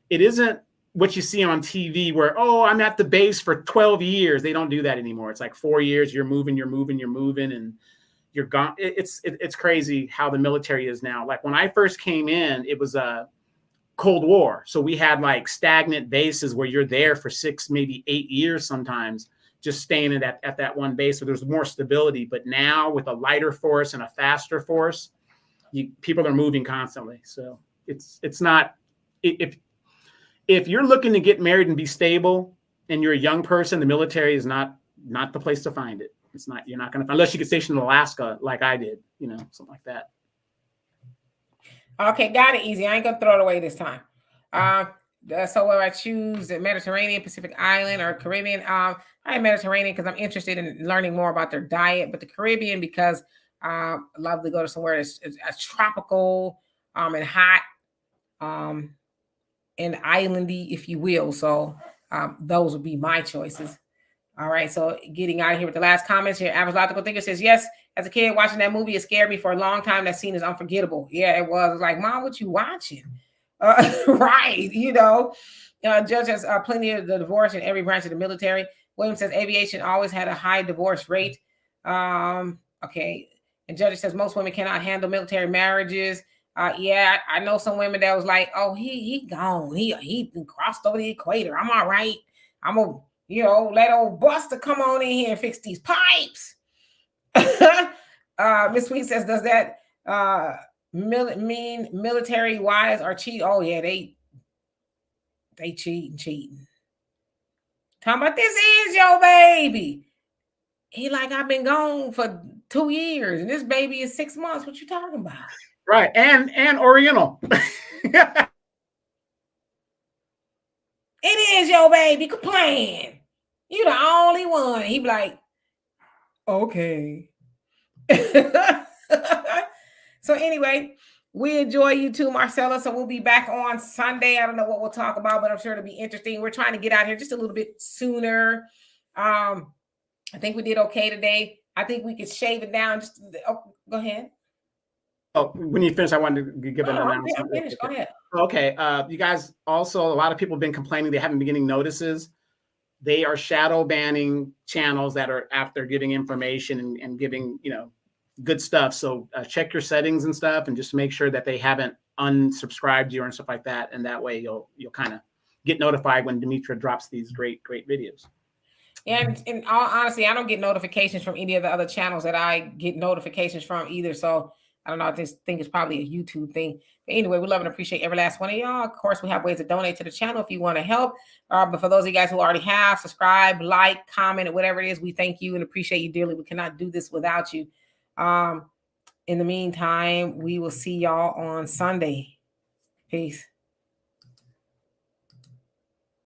it isn't what you see on TV where, oh, I'm at the base for 12 years. They don't do that anymore. It's like 4 years, you're moving, and you're gone. It's crazy how the military is now. Like when I first came in, it was a Cold War. So we had like stagnant bases where you're there for 6, maybe 8 years sometimes, just staying at that one base. So there's more stability. But now with a lighter force and a faster force, people are moving constantly. So it's not, if you're looking to get married and be stable and you're a young person, the military is not the place to find it. It's not, you're not going to, unless you get stationed in Alaska like I did, something like that. Okay, got it. Easy. I ain't gonna throw it away this time. So whether I choose the Mediterranean, Pacific Island, or Caribbean, I am Mediterranean because I'm interested in learning more about their diet, but the Caribbean because I love to go to somewhere that's tropical and hot and islandy, if you will. So those would be my choices. All right, so getting out of here with the last comments here. Average Logical Thinker says, yes, as a kid watching that movie, it scared me for a long time. That scene is unforgettable. Yeah, it was. Like, Mom, what you watching? Right, Judge has plenty of the divorce in every branch of the military. William says, aviation always had a high divorce rate. Okay, and Judge says, most women cannot handle military marriages. Yeah, I know some women that was like, oh, he gone. He crossed over the equator. I'm all right. I'm a let old Buster come on in here and fix these pipes. Miss Sweet says, does that mean military wives are cheat? Oh yeah, they cheating. Talking about this is your baby. He like, I've been gone for 2 years and this baby is 6 months. What you talking about? Right, and Oriental. It is your baby. Quit playing. You the only one. He be like, okay. So anyway, we enjoy you too, Marcella. So we'll be back on Sunday. I don't know what we'll talk about, but I'm sure it'll be interesting. We're trying to get out here just a little bit sooner. I think we did okay today. I think we could shave it down. Go ahead. Oh, when you finish, I wanted to give an announcement. I'm finished. Go ahead. Okay. You guys also, a lot of people have been complaining they haven't been getting notices. They are shadow banning channels that are after giving information and giving, good stuff. So check your settings and stuff and just make sure that they haven't unsubscribed you and stuff like that. And that way you'll kind of get notified when Demetra drops these great videos. Yeah, and all honesty, I don't get notifications from any of the other channels that I get notifications from either. So I don't know. I just think it's probably a YouTube thing. But anyway, we love and appreciate every last one of y'all. Of course, we have ways to donate to the channel if you want to help. But for those of you guys who already have, subscribe, like, comment, or whatever it is, we thank you and appreciate you dearly. We cannot do this without you. In the meantime, we will see y'all on Sunday. Peace.